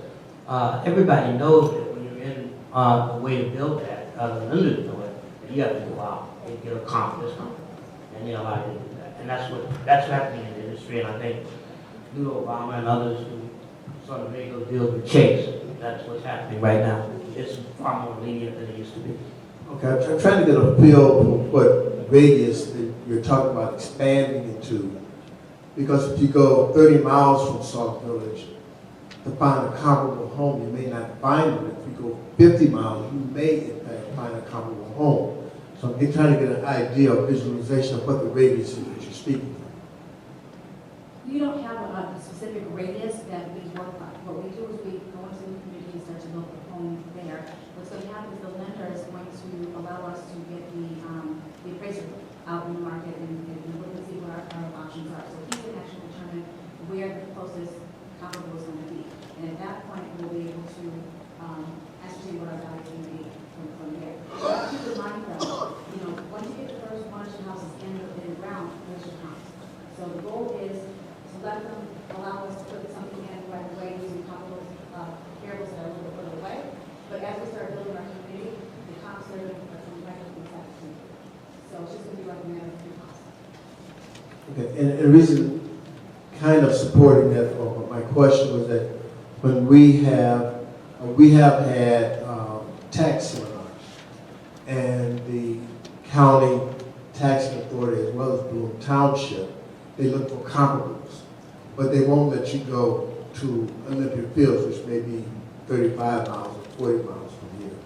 B: everybody knows that when you're in a way to build that, the lenders know it, that you have to go out and get a comp discount. And they allow you to do that. And that's happening in the industry, and I think New Obama and others who sort of made those deals with Chase, that's what's happening right now. It's far more lenient than it used to be.
I: Okay, I'm trying to get a feel for what radius that you're talking about expanding into. Because if you go 30 miles from Sauk Village to find a comparable home, you may not find it. If you go 50 miles, you may in fact find a comparable home. So I'm trying to get an idea of visualization of what the radius is that you're speaking of.
F: We don't have a specific radius that we work on. What we do is we go into the community and start to build a home there. What's going to happen is the lender is going to allow us to get the appraiser out in the market and look and see what our options are. So he can actually determine where the closest comparable is going to be. And at that point, we'll be able to ascertain what our value is going to be from there. Keep in mind though, once you get the first one or two houses in the ground, there's your house. So the goal is to let them allow us to put something in right away using comparable variables that are a little bit further away. But as we start building our community, the comps are going to be right up in the second. So it's just going to be like a matter of 3 months.
I: Okay, and the reason kind of supporting that, or my question was that when we have had tax seminars, and the county taxing authority as well as Bloom Township, they look for comparables, but they won't let you go to Olympia Fields, which may be 35 miles or 40 miles from here,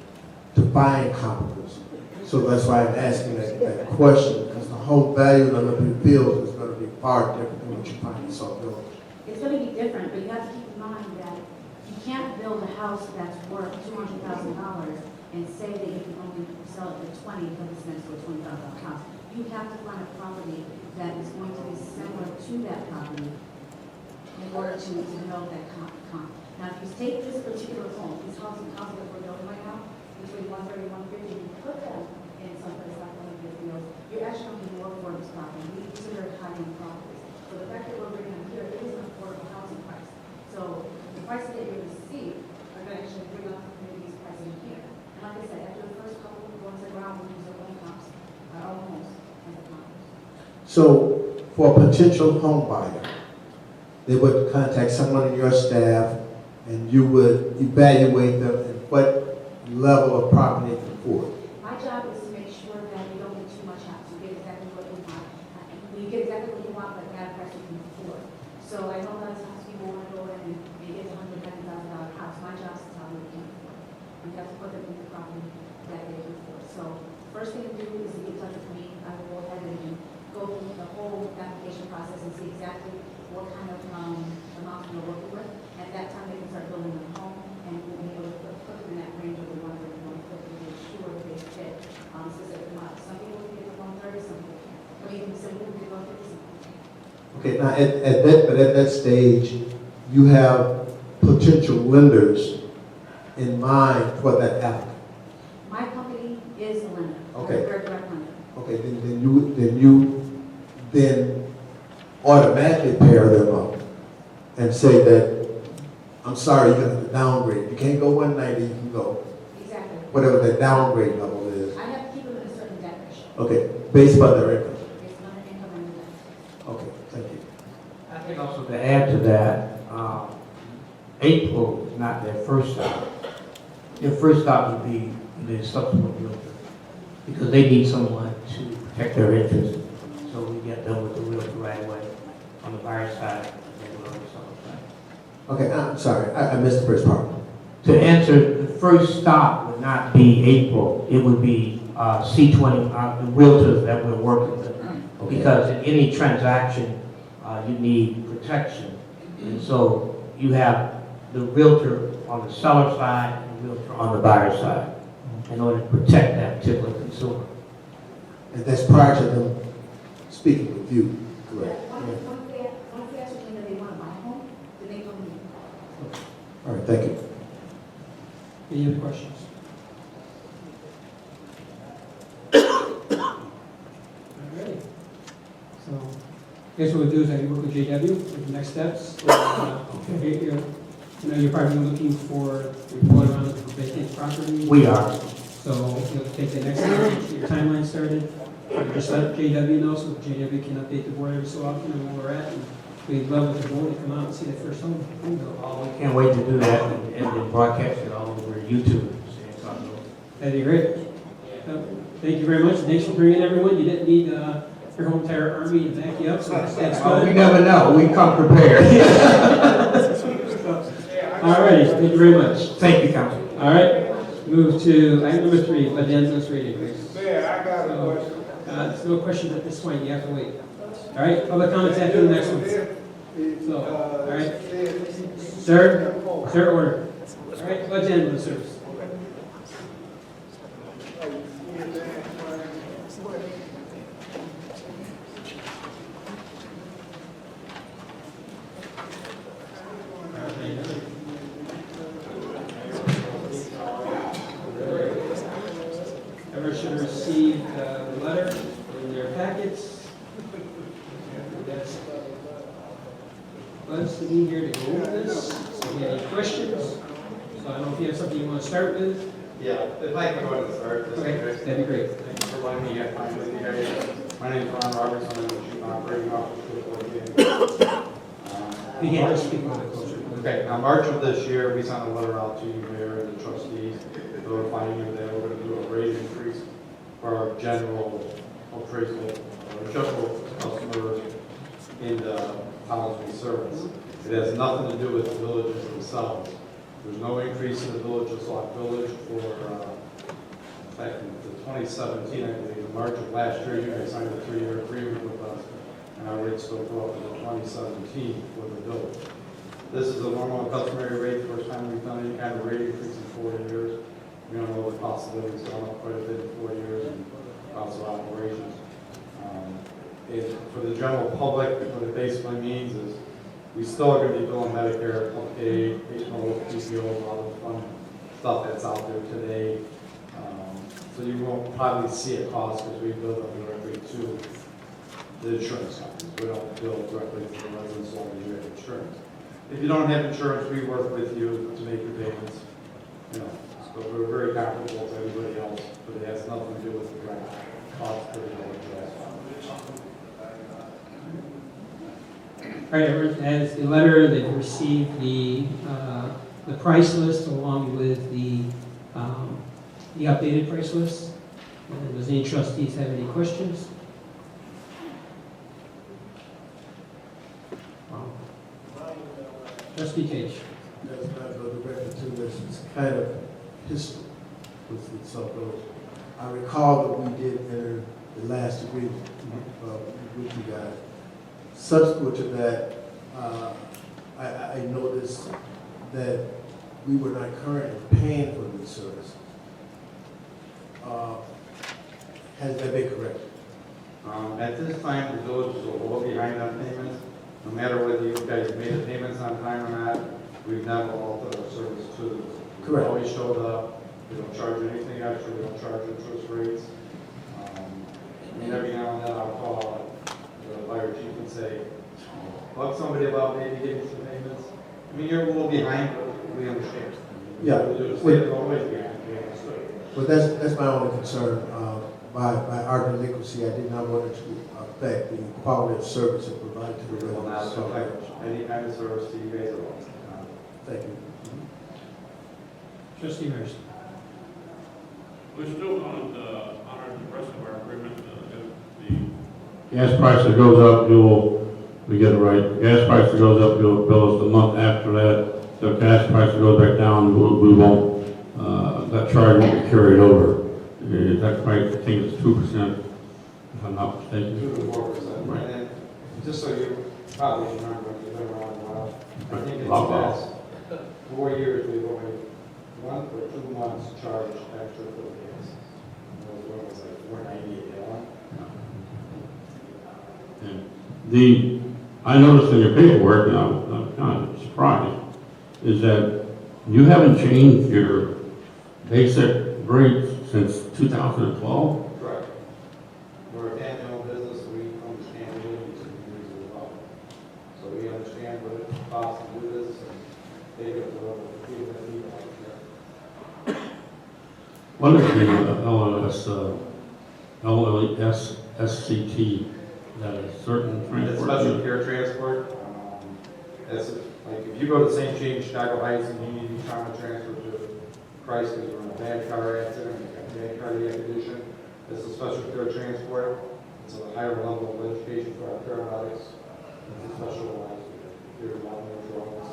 I: to find comparables. So that's why I'm asking that question, because the home value in Olympia Fields is going to be far different than what you find in Sauk Village.
F: It's going to be different, but you have to keep in mind that you can't build a house that's worth $200,000 and say that you can only sell it for 20 because it's next to a $20,000 house. You have to find a property that is going to be similar to that property in order to develop that comp. Now, if you take this particular home, these houses that we're building right now, between 130 and 150, you put them in someplace like Olympia Fields, you're actually going to be more for this property. We consider it high-end properties. So the fact that we're bringing them here, it is an affordable housing price. So the prices that you're going to see are going to actually bring up the community's pricing here. And like I said, after the first couple of ones that ground, we use our own comps, our own homes as a comp.
I: So for a potential home buyer, they would contact someone in your staff and you would evaluate them and what level of property they can afford.
F: My job is to make sure that we don't get too much house. You get exactly what you want. You get exactly what you want, but at a price you can afford. So I know that sometimes people want to go in and get a $190,000 house. My job is to tell them they can't afford it. We have to put them in the property that they can afford. So first thing to do is to get in touch with me. I will go ahead and go through the whole application process and see exactly what kind of amounts we're working with. At that time, they can start building a home, and we'll be able to put them in that range of the 130 to 150 to make sure that they fit specific amounts. Some people can get to 130, some people can't. I mean, some people can get 150, some people can't.
I: Okay, now at that stage, you have potential lenders in mind for that applicant.
F: My company is a lender.
I: Okay.
F: We're a direct lender.
I: Okay, then you automatically pair them up and say that, I'm sorry, you're gonna have to downgrade. You can't go 190, you can go
F: Exactly.
I: whatever the downgrade level is.
F: I have to keep them in a certain debt ratio.
I: Okay, based on their income.
F: Based on their income and their debt.
I: Okay, thank you.
B: I think also to add to that, April is not their first stop. Their first stop would be the subsequent realtor, because they need someone to protect their interests. So we get them with the realtor right away on the buyer side and on the seller side.
I: Okay, I'm sorry, I missed the first part.
B: To answer, the first stop would not be April. It would be C20, the realtors that we're working with.
I: Okay.
B: Because in any transaction, you need protection. And so you have the realtor on the seller side and the realtor on the buyer side in order to protect that particular consumer.
I: And that's prior to them speaking with you, correct?
F: Once they ascertain that they want to buy a home, then they come to me.
I: All right, thank you.
A: Any other questions? All right. So, I guess what we'll do is I can work with JW with the next steps. You're probably looking for, you're going around looking for vacant property.
B: We are.
A: So you'll take the next step, get your timeline started. Just let JW know so JW can update the board every so often on where we're at. And we'd love with the board to come out and see the first home.
B: We can't wait to do that and then broadcast it all over YouTube.
A: That'd be great. Thank you very much. Thanks for bringing everyone. You didn't need your whole entire army to back you up, so that's good.
B: We never know. We come prepared.
A: All righty. Thank you very much.
B: Thank you, Council.
A: All right. Move to item number 3, Addendums rating, please.
K: Mayor, I have a question.
A: There's no questions at this point, you have to wait. All right, public comments after the next one. So, all right. Third order. All right, pledge ambulance service. Everyone should have received the letter in their packets. That's Glenn's to be here to go over this. So if you have any questions, so I don't know if you have something you want to start with.
L: Yeah, if I can go ahead and start.
A: Okay, that'd be great.
L: Thank you for letting me get time with you guys. My name is Ron Robertson, I'm the Chief Operating Officer for the
A: You can't just speak a little bit closer.
L: Okay, now March of this year, we sent a letter out to you, Mayor, and the trustees, notifying you that we're going to do a rate increase for our general general customers in the towns we service. It has nothing to do with the villages themselves. There's no increase in the village of Sauk Village for, back in 2017, I believe, in March of last year, you guys signed a 3-year agreement with us, and our rates still go up to 2017 for the village. This is a normal and customary rate, first time we've done any kind of rate increase in 40 years. We don't know the cost of living's gone up quite a bit in 4 years and cost of operations. For the general public, what it basically means is we still are going to be billing Medicare, public aid, HMO, PPO, all the fun stuff that's out there today. So you won't probably see a cost because we bill them directly to the insurance companies. We don't bill directly to the residents as long as you have insurance. If you don't have insurance, we work with you to make your payments. You know, so we're very comparable to everybody else, but it has nothing to do with the direct cost of the village.
A: All right, everyone has the letter, they've received the price list along with the updated price list. And does any trustees have any questions? Trustee Cage.
I: That's not go directly to this, it's kind of history with Sauk Village. I recall that we did enter the last agreement with you guys. Subsequent to that, I noticed that we were not currently paying for this service. Has that been corrected?
L: At this time, the village is a little behind on payments. No matter whether you guys made the payments on time or not, we've never altered our service to them. We've always showed up. We don't charge anything extra. We don't charge interest rates. And every now and then I'll call the fire chief and say, bug somebody about maybe getting some payments. I mean, you're a little behind, but we understand.
I: Yeah.
L: We're always behind. We understood.
I: Well, that's my only concern. By our delinquency, I did not want it to affect the quality of service it provided to the
L: Will not
I: residents.
L: affect any kind of service to you guys at all.
I: Thank you.
A: Trustee Mears.
C: We're still going to honor the rest of our agreement. If the gas price that goes up, we get it right. Gas price that goes up, you'll bill us the month after that. The gas price that goes back down, we won't, that charge won't be carried over. That price, I think it's 2%, if I'm not mistaken.
L: 2 to 4%.
C: Right.
L: And then, just so you probably remember, you've been around a while, I think in the
C: Wow.
L: past 4 years, we've only 1 or 2 months charged extra for the gas. And those was like $4.98 a gallon.
C: I noticed in your paperwork, and I'm kind of surprised, is that you haven't changed your basic rates since 2012?
L: Correct. We're a family-owned business, we understand the needs of the community as well. So we understand what it costs to do this, and they get the people that need it.
C: What is the LLSCT? Is that a certain
L: It's
C: transport?
L: special care transport. That's like if you go to St. James, Chicago Heights, and you need to be trying to transfer to Christ because you're in a bad car accident, you got a bad cardiac condition, it's a special care transport. It's a higher level of education for our paramedics. It's a specialized, there's a lot more drugs,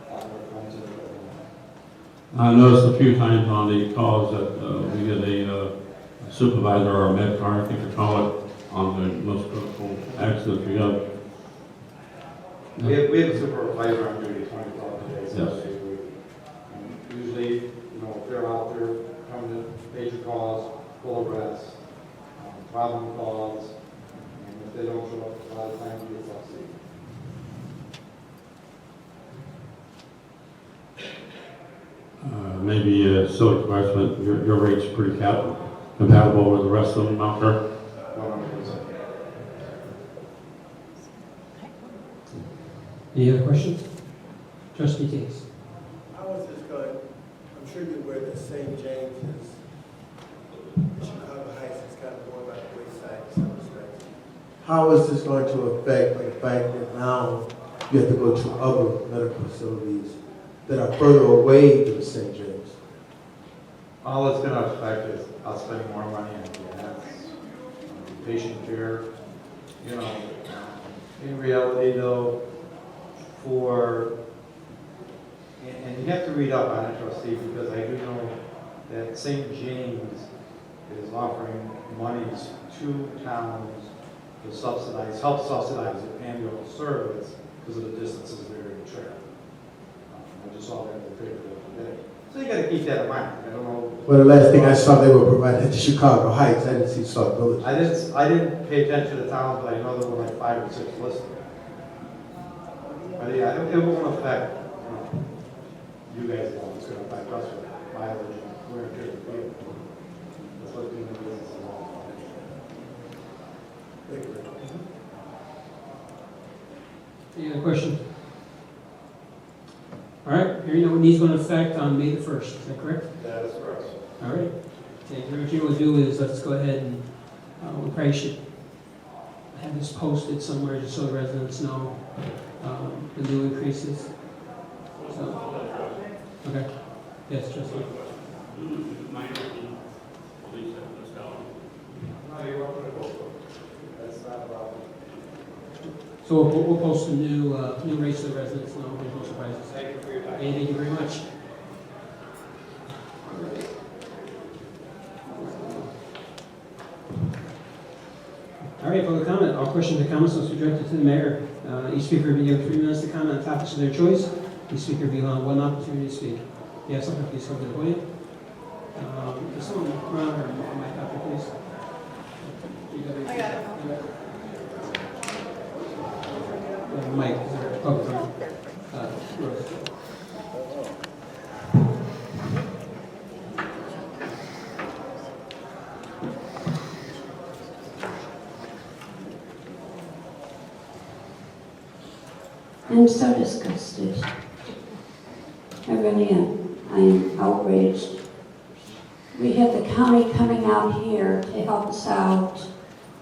L: a lot more content.
C: I noticed a few times on the calls that we get a supervisor or medic, I think they call it, on the most critical accidents we got.
L: We have a supervisor on duty 24 hours a day, 7 days a week. And usually, if they're out there coming to major calls, full arrests, problem calls, and if they don't show up, a lot of times we get off scene.
C: Maybe a silly question, but your rate's pretty compatible with the rest of them out there?
L: 100%.
A: Any other questions? Trustee Tate.
K: How is this going, I'm sure you're aware that St. James is, Chicago Heights is kind of more by the wayside in some respects. How is this going to affect the fact that now you have to go to other medical facilities that are further away than St. James?
L: All it's going to affect is us spending more money on gas, patient care. In reality though, and you have to read up on it, trustee, because I do know that St. James is offering monies to towns to help subsidize the annual service because of the distances they're going to travel. I just saw that in the paper today. So you got to keep that in mind. I don't know.
K: Well, the last thing I saw, they were provided to Chicago Heights. I didn't see Sauk Village.
L: I didn't pay attention to the towns, but I know there were like 5 or 6 listed. But yeah, it won't affect you guys alone. It's going to affect us with mileage and wear and tear of the vehicle. That's what doing business is all about.
A: Any other questions? All right, here you know what these going to affect on May the 1st, is that correct?
L: That is correct.
A: All right. Okay, what you want to do is let's go ahead and we probably should have this posted somewhere just so the residents know the new increases. So, okay. Yes, Trustee. So we'll post the new rates so the residents know. There's no surprises.
J: Thank you for your time.
A: Okay, thank you very much. All right, public comment. All questions or comments must be directed to the mayor. Each speaker will be given 3 minutes to comment on topics of their choice. Each speaker will be allowed 1 opportunity to speak. If you have something, please come to the podium. Does someone run her mic up here, please?
G: I got it.
A: Mike, is there a public comment? Rose.
M: I'm so disgusted. I really am. I am outraged. We have the county coming out here to help us out,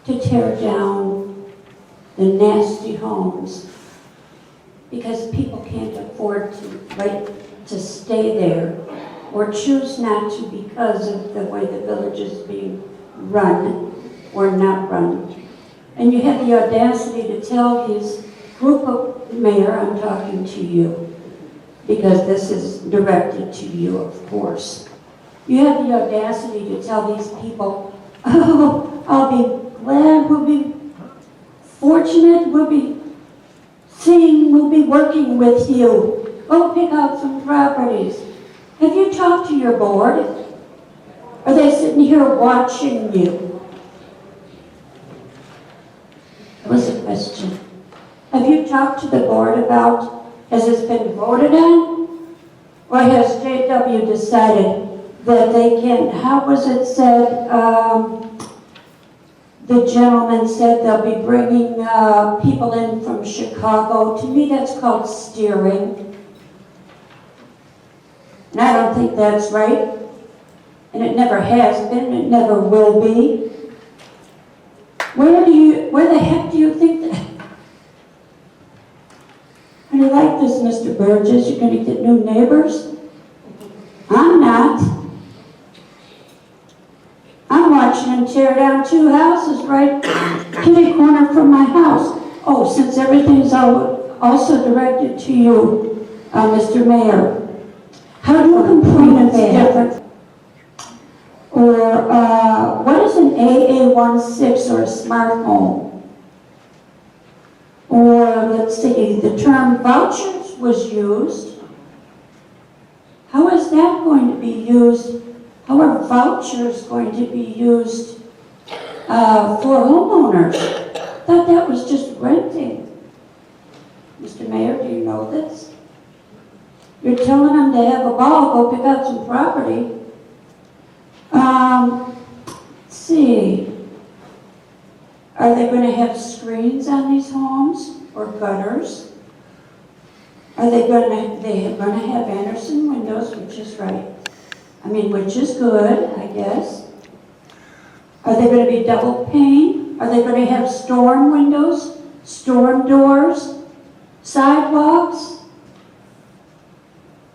M: to tear down the nasty homes, because people can't afford to stay there or choose not to because of the way the village is being run or not run. And you have the audacity to tell his group of mayor, I'm talking to you, because this is directed to you, of course. You have the audacity to tell these people, oh, I'll be glad, we'll be fortunate, we'll be working with you. Go pick out some properties. Have you talked to your board? Are they sitting here watching you? That was a question. Have you talked to the board about, has this been voted on? Or has JW decided that they can, how was it said, the gentleman said they'll be bringing people in from Chicago. To me, that's called steering. And I don't think that's right. And it never has been, it never will be. Where the heck do you think that? How do you like this, Mr. Burgess? You're going to get new neighbors? I'm not. I'm watching them tear down 2 houses right kitty corner from my house. Oh, since everything's also directed to you, Mr. Mayor, how do you complain it's different? Or what is an AA16 or a smart home? Or let's see, the term vouchers was used. How is that going to be used? How are vouchers going to be used for homeowners? I thought that was just renting. Mr. Mayor, do you know this? You're telling them to have a ball, go pick out some property. Let's see. Are they going to have screens on these homes or gutters? Are they going to have Anderson windows, which is right. I mean, which is good, I guess. Are they going to be double pane? Are they going to have storm windows, storm doors, sidewalks,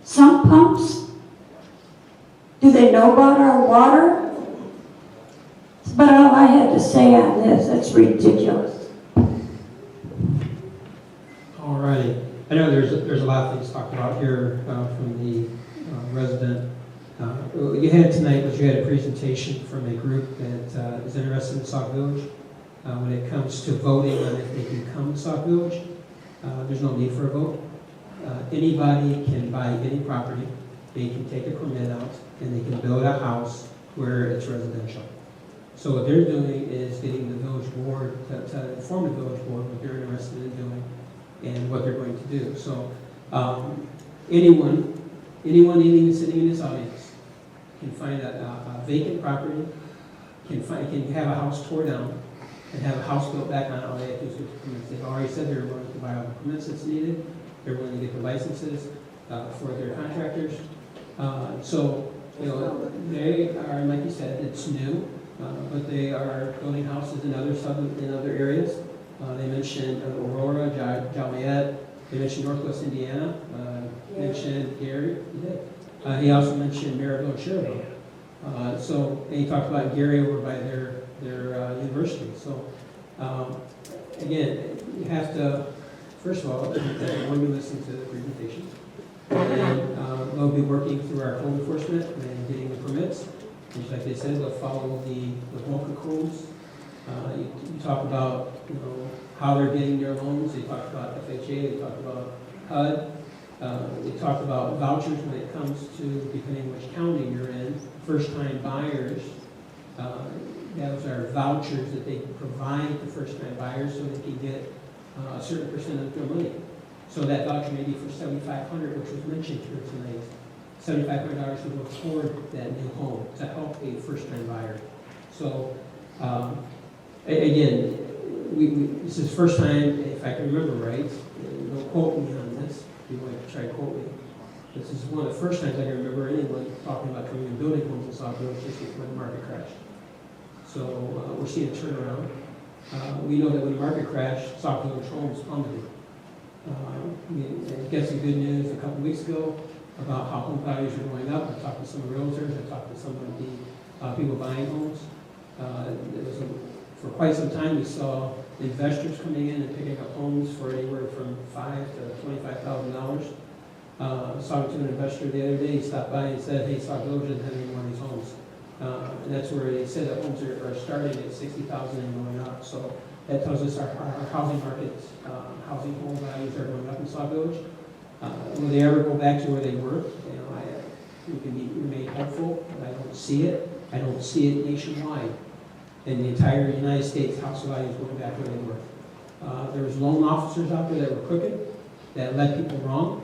M: sump pumps? Do they know about our water? But all I had to say on this, that's ridiculous.
A: All righty. I know there's a lot of things talked about here from the resident. What you had tonight was you had a presentation from a group that is interested in Sauk Village. When it comes to voting on if they can come to Sauk Village, there's no need for a vote. Anybody can buy any property. They can take a permit out and they can build a house where it's residential. So what they're doing is getting the village board to inform the village board what they're interested in doing and what they're going to do. So anyone even sitting in this audience can find a vacant property, can have a house tore down, and have a house built back on. All they have to do is get the permits. They've already said they're willing to buy all the permits that's needed. They're willing to get the licenses for their contractors. So you know they are, like you said, it's new, but they are building houses in other areas. They mentioned Aurora, Joliet. They mentioned Northwest Indiana. Mentioned Gary. He also mentioned Maryville and Cherville. So and he talked about Gary over by their university. So again, you have to first of all when you listen to the presentation, and they'll be working through our code enforcement and getting the permits. Just like they said, they'll follow the local codes. You talk about how they're getting their loans. They talked about FHA. They talked about HUD. They talked about vouchers when it comes to, depending which county you're in, first-time buyers. Those are vouchers that they provide to first-time buyers so they can get a certain percent of their money. So that voucher may be for $7,500, which was mentioned here tonight. $7,500 to go toward that new home to help a first-time buyer. So again, this is first time, if I can remember right, don't quote me on this, if you want to try to quote me. This is one of the first times I can remember anyone talking about coming and building homes in Sauk Village just when the market crashed. So we're seeing a turnaround. We know that when the market crashed, Sauk Village homes plummeted. We got some good news a couple weeks ago about how home values are going up. I talked to some realtors, I talked to some of the people buying homes. For quite some time, we saw investors coming in and picking up homes for anywhere from $5,000 to $25,000. I was talking to an investor the other day. He stopped by and said, "Hey, Sauk Village doesn't have any more of these homes." And that's where they said that homes are starting at $60,000 and going up. So that tells us our housing markets, housing home values are going up in Sauk Village. Will they ever go back to where they were? We can remain hopeful, but I don't see it. I don't see it nationwide. In the entire United States, house values going back where they were. There was loan officers out there that were crooked, that led people wrong,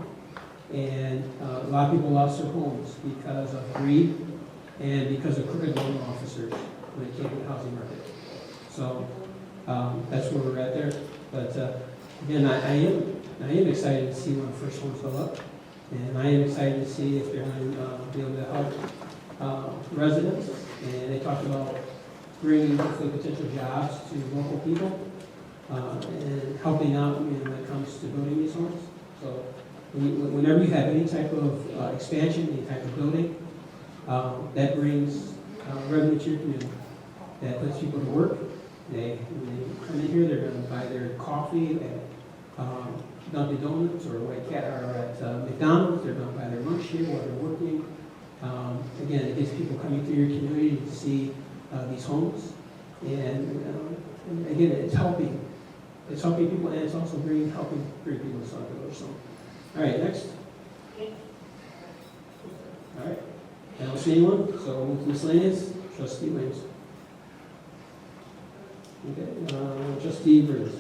A: and a lot of people lost their homes because of greed and because of crooked loan officers when it came to the housing market. So that's where we're at there. But again, I am excited to see when the first homes go up, and I am excited to see if they're going to be able to help residents. And they talked about bringing hopefully potential jobs to local people and helping out when it comes to building these homes. So whenever you have any type of expansion, any type of building, that brings revenue to your community. That puts people to work. When they come in here, they're going to buy their coffee at Dunkin' Donuts or White Cat or at McDonald's. They're going to buy their lunch here while they're working. Again, it gets people coming through your community to see these homes. And again, it's helping. It's helping people, and it's also helping bring people to Sauk Village. So, all right, next. All right. I don't see anyone, so we'll move to miscellaneous. Trustee Williams. Okay, Trustee Burns.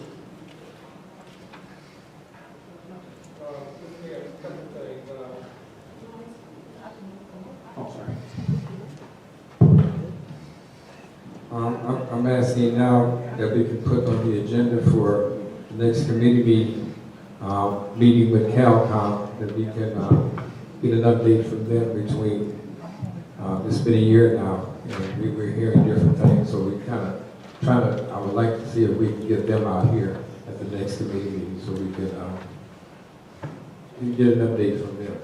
A: Oh, sorry.
H: I'm asking now that we can put on the agenda for the next committee meeting with CalCom, that we can get an update from them between, it's been a year now, and we were hearing different things, so we kind of trying to, I would like to see if we can get them out here at the next committee meeting, so we can get an update from them.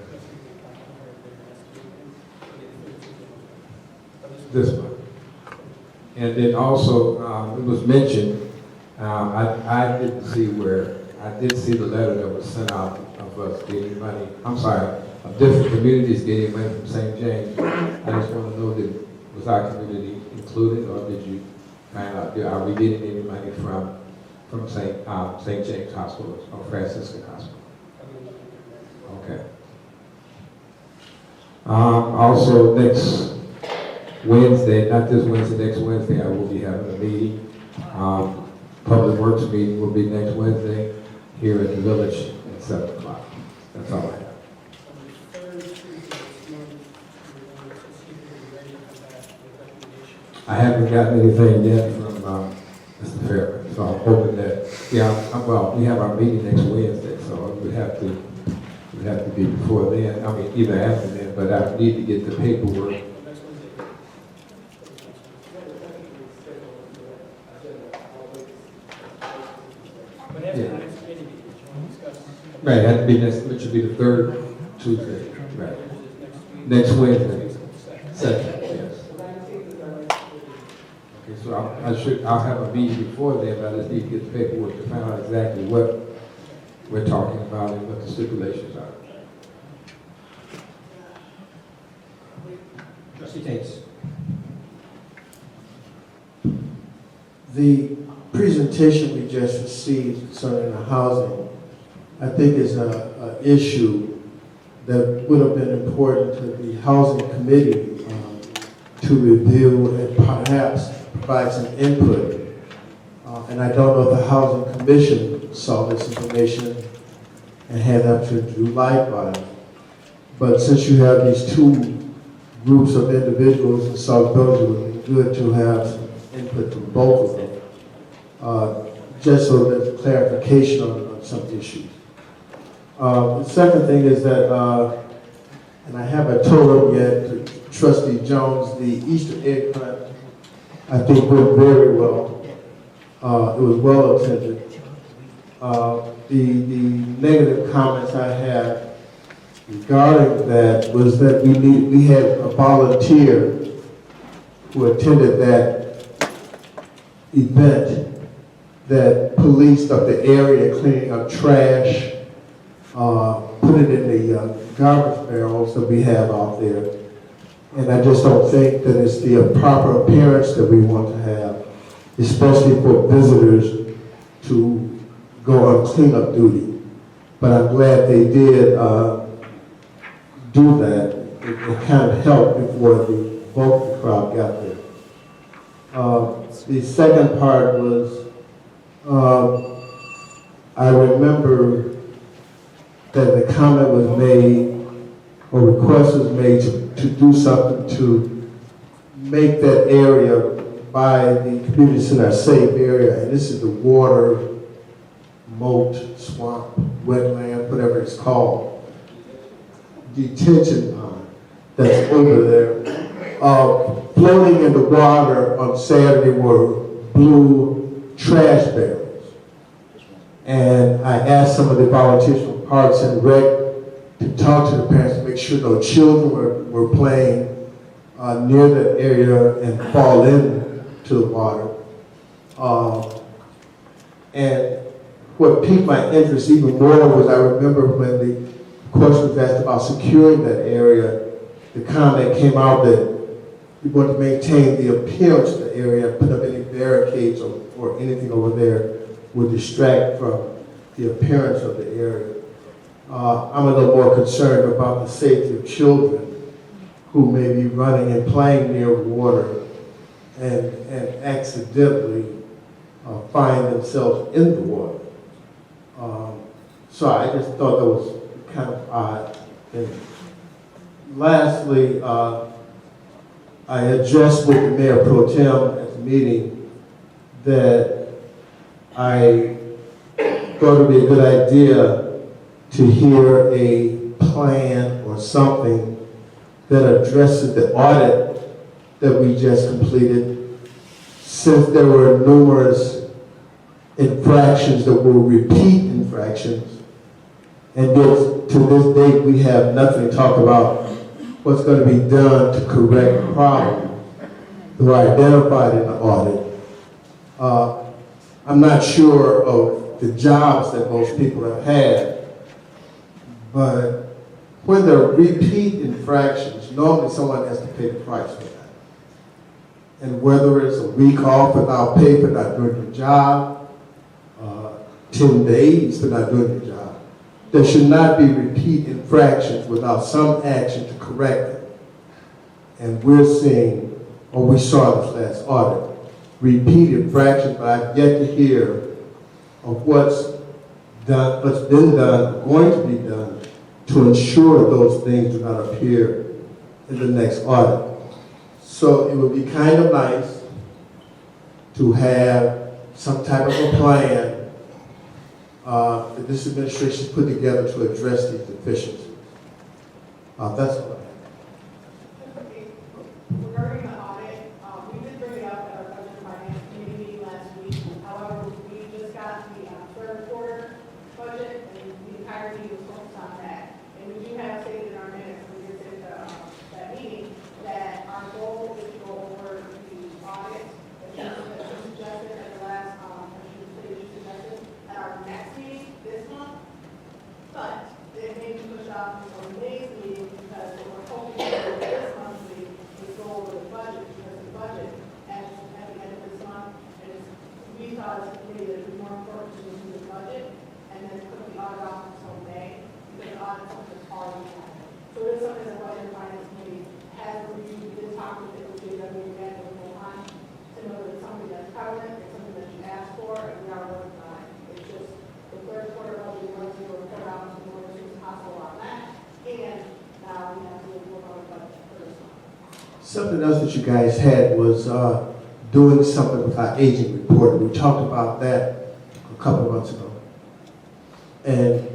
H: This one. And then also, it was mentioned, I didn't see where, I did see the letter that was sent out of us getting money, I'm sorry, of different communities getting money from St. James. I just want to know that, was our community included, or did you find out, are we getting any money from St. James Hospital or Franciscan Hospital? Okay. Also, next Wednesday, not this Wednesday, next Wednesday, I will be having a meeting. Public Works meeting will be next Wednesday here at the village at 7 o'clock. That's all I have. I haven't gotten anything yet from Mr. Fairman, so I'm hoping that, well, we have our meeting next Wednesday, so it would have to be before then, I mean, either after then, but I need to get the paperwork. Yeah. Right, it had to be next, which would be the third Tuesday, right. Next Wednesday, second, yes. Okay, so I'll have a meeting before then, but I just need to get the paperwork to find out exactly what we're talking about and what the stipulations are.
A: Trustee Tate.
K: The presentation we just received concerning the housing, I think is an issue that would have been important to the housing committee to review and perhaps provide some input. And I don't know if the housing commission saw this information and had the opportunity to do likewise. But since you have these two groups of individuals in Sauk Village, it would be good to have some input from both of them. Just so there's clarification on some issues. The second thing is that, and I haven't told him yet, to Trustee Jones, the Easter egg hunt, I think went very well. It was well attended. The negative comments I had regarding that was that we had a volunteer who attended that event that policed up the area, cleaning up trash, put it in the garbage barrels that we have out there. And I just don't think that it's the proper appearance that we want to have, especially for visitors to go on cleanup duty. But I'm glad they did do that. It kind of helped before the bulk of the crowd got there. The second part was, I remember that the comment was made, or request was made to do something to make that area by the community center a safe area. And this is the water, moat, swamp, wetland, whatever it's called, detention pond that's over there. Floating in the water on Saturday were blue trash barrels. And I asked some of the volunteers from Parks and Rec to talk to the parents to make sure no children were playing near that area and fall into the water. And what piqued my interest even more was I remember when the question was asked about securing that area,
I: the comment came out that you want to maintain the appearance of the area, put up any barricades or anything over there would distract from the appearance of the area. I'm a little more concerned about the safety of children who may be running and playing near water and accidentally find themselves in the water. So I just thought that was kind of odd. And lastly, I addressed with the Mayor Pro Tem at the meeting that I thought it would be a good idea to hear a plan or something that addresses the audit that we just completed, since there were numerous infractions that were repeat infractions, and yet to this date we have nothing to talk about what's going to be done to correct the problem that were identified in the audit. I'm not sure of the jobs that most people have had, but when there are repeat infractions, normally someone has to pay the price for that. And whether it's a week off without pay for not doing your job, 10 days for not doing your job, there should not be repeat infractions without some action to correct them. And we're seeing, or we saw this last audit, repeat infractions, but I've yet to hear of what's been done, going to be done, to ensure those things do not appear in the next audit. So it would be kind of nice to have some type of a plan that this administration put together to address these deficiencies. That's all I have.
G: Regarding the audit, we did bring it up at our budget and finance committee meeting last week. However, we just got the third quarter budget, and the entire meeting was focused on that. And we do have stated in our minutes, we did say that meeting, that our goal is to go over the audit that you suggested at the last, at our next meeting this month. But it may be pushed off until May's meeting, because what we're hoping to do this month's meeting is go over the budget, because the budget ends at the end of this month. And we thought as a committee that it would be more important to do the budget and then put the audit off until May, because the audit is something that's already happened. So it is something that the budget and finance committee has reviewed. We did talk with the JW again the whole time to know that it's something that's prevalent, it's something that you asked for, and we are working on it. It's just the third quarter budget, we want to do a report out as soon as possible on that, and now we have to work on the budget for this month.
I: Something else that you guys had was doing something with our aging report. We talked about that a couple of months ago. And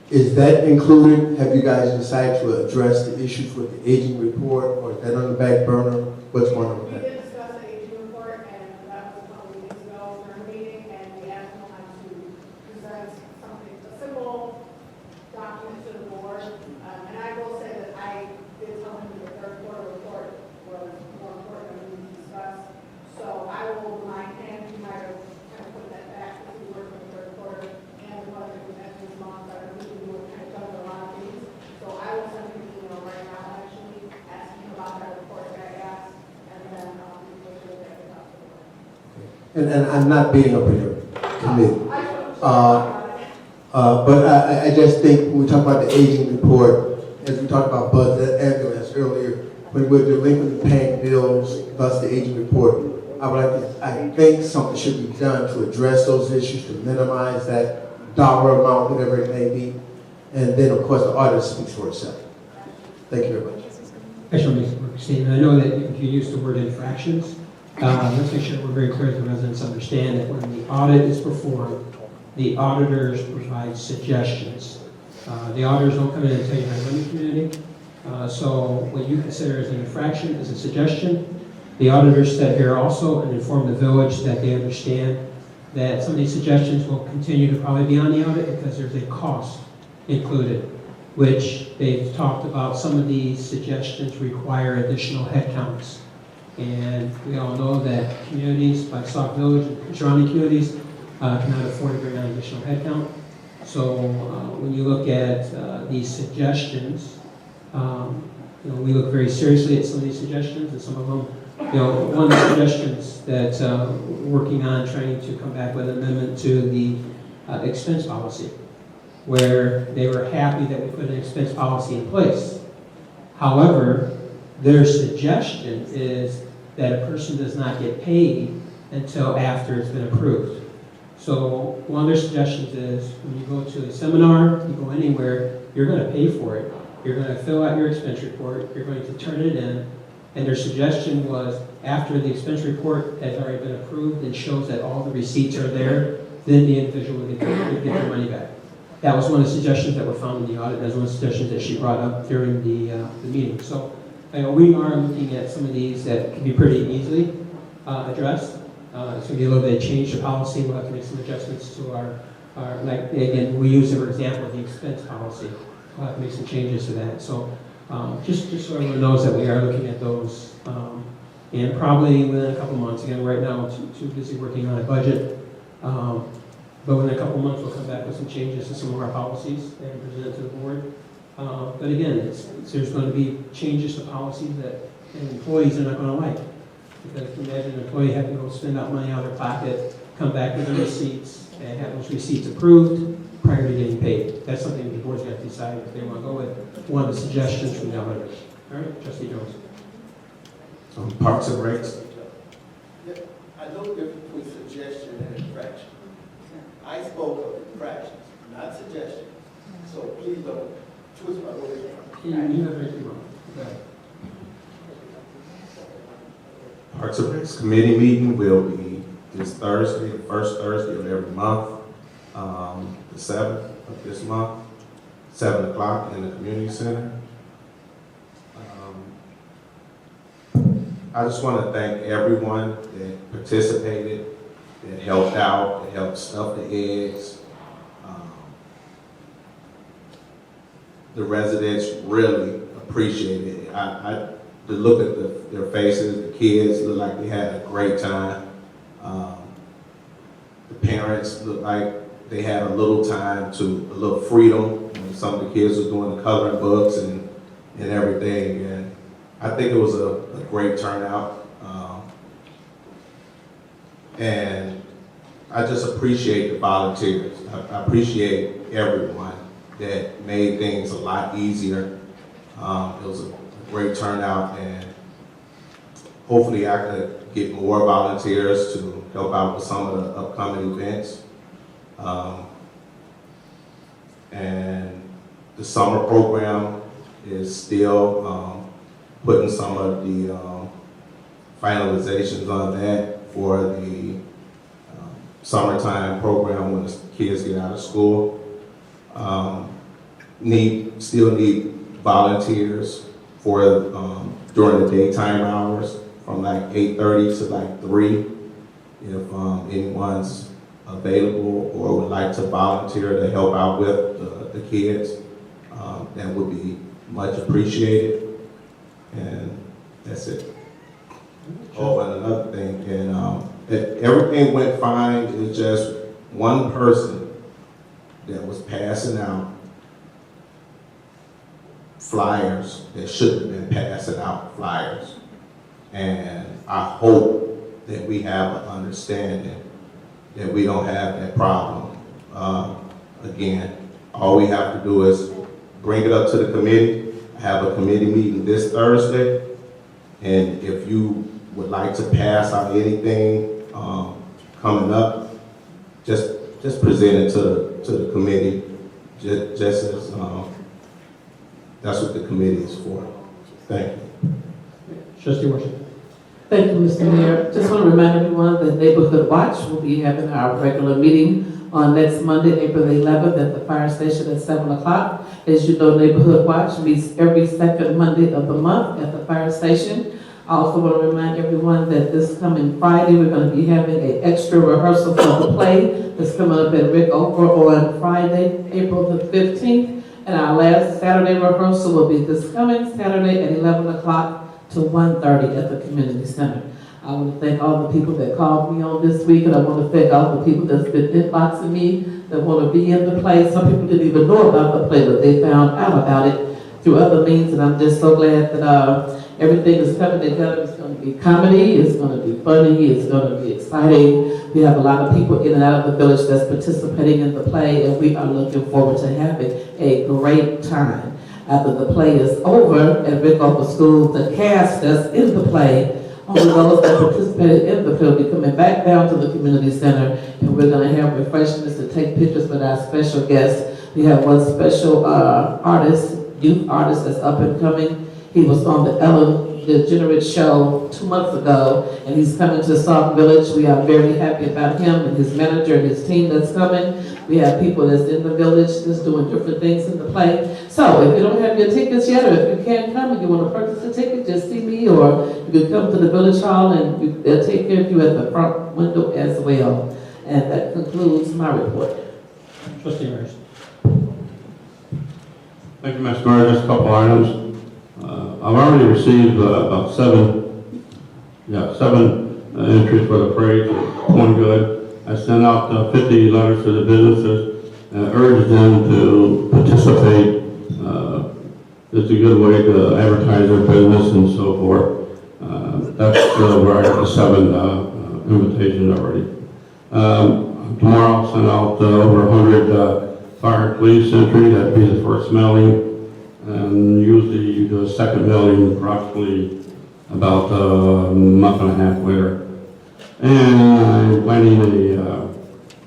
I: is that included? Have you guys decided to address the issues with the aging report, or is that on the back burner? What's going on with
G: We
I: that?
G: did discuss the aging report, and that was a couple of weeks ago during a meeting, and we asked them to present something, a simple document to the board. And I will say that I did tell him that the third quarter report was more important than we discussed. So I will remind him, he might have kind of put that back if we work with the third quarter and the budget was at this month, but we can do it kind of done a lot of things. So I will send him an email right now, actually, asking about that report that I asked, and then we make sure that it's up to the board.
I: And I'm not beating up on your committee.
G: I
I: But I just think when we talk about the aging report, as we talked about Buzz ambulance earlier, when we're delinquent in paying bills, thus the aging report, I think something should be done to address those issues, to minimize that dollar amount, whatever it may be. And then, of course, the audit speaks for itself. Thank you very much.
A: I should make a statement. I know that if you use the word infractions, let's make sure we're very clear that the residents understand that when the audit is performed, the auditors provide suggestions. The auditors don't come in and tell you how to run the community. So what you consider as an infraction is a suggestion. The auditors sit here also and inform the village that they understand that some of these suggestions will continue to probably be on the audit because there's a cost included, which they've talked about. Some of these suggestions require additional headcounts. And we all know that communities like Sauk Village and surrounding communities cannot afford to bring on additional headcount. So when you look at these suggestions, we look very seriously at some of these suggestions, and some of them, one of the suggestions that we're working on trying to come back with an amendment to the expense policy, where they were happy that we put an expense policy in place. However, their suggestion is that a person does not get paid until after it's been approved. So one of their suggestions is when you go to a seminar, you go anywhere, you're going to pay for it. You're going to fill out your expense report, you're going to turn it in, and their suggestion was after the expense report has already been approved and shows that all the receipts are there, then the individual would get their money back. That was one of the suggestions that were found in the audit. That's one of the suggestions that she brought up during the meeting. So we are looking at some of these that can be pretty easily addressed. It's going to be a little bit of change to policy. We'll have to make some adjustments to our like, again, we use, for example, the expense policy. We'll have to make some changes to that. So just so everyone knows that we are looking at those. And probably within a couple months, again, right now, too busy working on a budget. But within a couple months, we'll come back with some changes to some of our policies and present it to the board. But again, there's going to be changes to policies that employees are not going to like. Because imagine an employee having to go spend out money out of their pocket, come back with the receipts, and have those receipts approved prior to getting paid. That's something the board's got to decide if they want to go with one of the suggestions from the auditors. All right, Trustee Jones.
D: Parks and Recs.
K: I know the difference between suggestion and infraction. I spoke of infractions, not suggestions. So please don't twist my words.
A: You have everything wrong. Okay.
D: Parks and Recs Committee meeting will be this Thursday, the first Thursday of every month, the 7th of this month, 7 o'clock in the community center. I just want to thank everyone that participated, that helped out, that helped stuff the eggs. The residents really appreciated it. To look at their faces, the kids look like they had a great time. The parents look like they had a little freedom. Some of the kids were doing the coloring books and everything. And I think it was a great turnout. And I just appreciate the volunteers. I appreciate everyone that made things a lot easier. It was a great turnout, and hopefully I could get more volunteers to help out with some of the upcoming events. And the summer program is still putting some of the finalizations on that for the summertime program when the kids get out of school. Still need volunteers for during the daytime hours from like 8:30 to like 3. If anyone's available or would like to volunteer to help out with the kids, that would be much appreciated. And that's it. Oh, and another thing, and everything went fine. It's just one person that was passing out flyers that shouldn't have been passing out flyers. And I hope that we have an understanding that we don't have that problem again. All we have to do is bring it up to the committee. I have a committee meeting this Thursday. And if you would like to pass out anything coming up, just present it to the committee, just as that's what the committee is for. Thank you.
A: Trustee Washington.
N: Thank you, Mr. Mayor. Just want to remind everyone that Neighborhood Watch will be having our regular meeting on next Monday, April 11th at the fire station at 7 o'clock. As you know, Neighborhood Watch meets every second Monday of the month at the fire station. I also want to remind everyone that this coming Friday, we're going to be having an extra rehearsal for the play that's coming up at Rick Oprah on Friday, April the 15th. And our last Saturday rehearsal will be this coming Saturday at 11 o'clock to 1:30 at the community center. I want to thank all the people that called me on this week, and I want to thank all the people that's been inboxing me that want to be in the play. Some people didn't even know about the play, but they found out about it through other means, and I'm just so glad that everything is coming together. It's going to be comedy, it's going to be funny, it's going to be exciting. We have a lot of people in and out of the village that's participating in the play, and we are looking forward to having a great time. After the play is over at Rickover School, the cast that's in the play, only those that participated in the play will be coming back down to the community center, and we're going to have refreshments and take pictures with our special guests. We have one special artist, youth artist that's up and coming. He was on the Ellen DeGeneres show 2 months ago, and he's coming to Sauk Village. We are very happy about him and his manager and his team that's coming. We have people that's in the village that's doing different things in the play. So if you don't have your tickets yet, or if you can't come and you want to purchase a ticket, just see me, or you can come to the village hall and they'll take care of you at the front window as well. And that concludes my report.
A: Trustee Myers.
C: Thank you, Mr. Mayor. Just a couple items. I've already received about seven entries for the parade, one good. I sent out 50 letters to the businesses and urged them to participate. It's a good way to advertise their business and so forth. That's where I got the 7 invitations already. Tomorrow I'll send out over 100 fire and police entries. That'd be the first mailing. And usually you do a second mailing approximately about a month and a half later. And I'm planning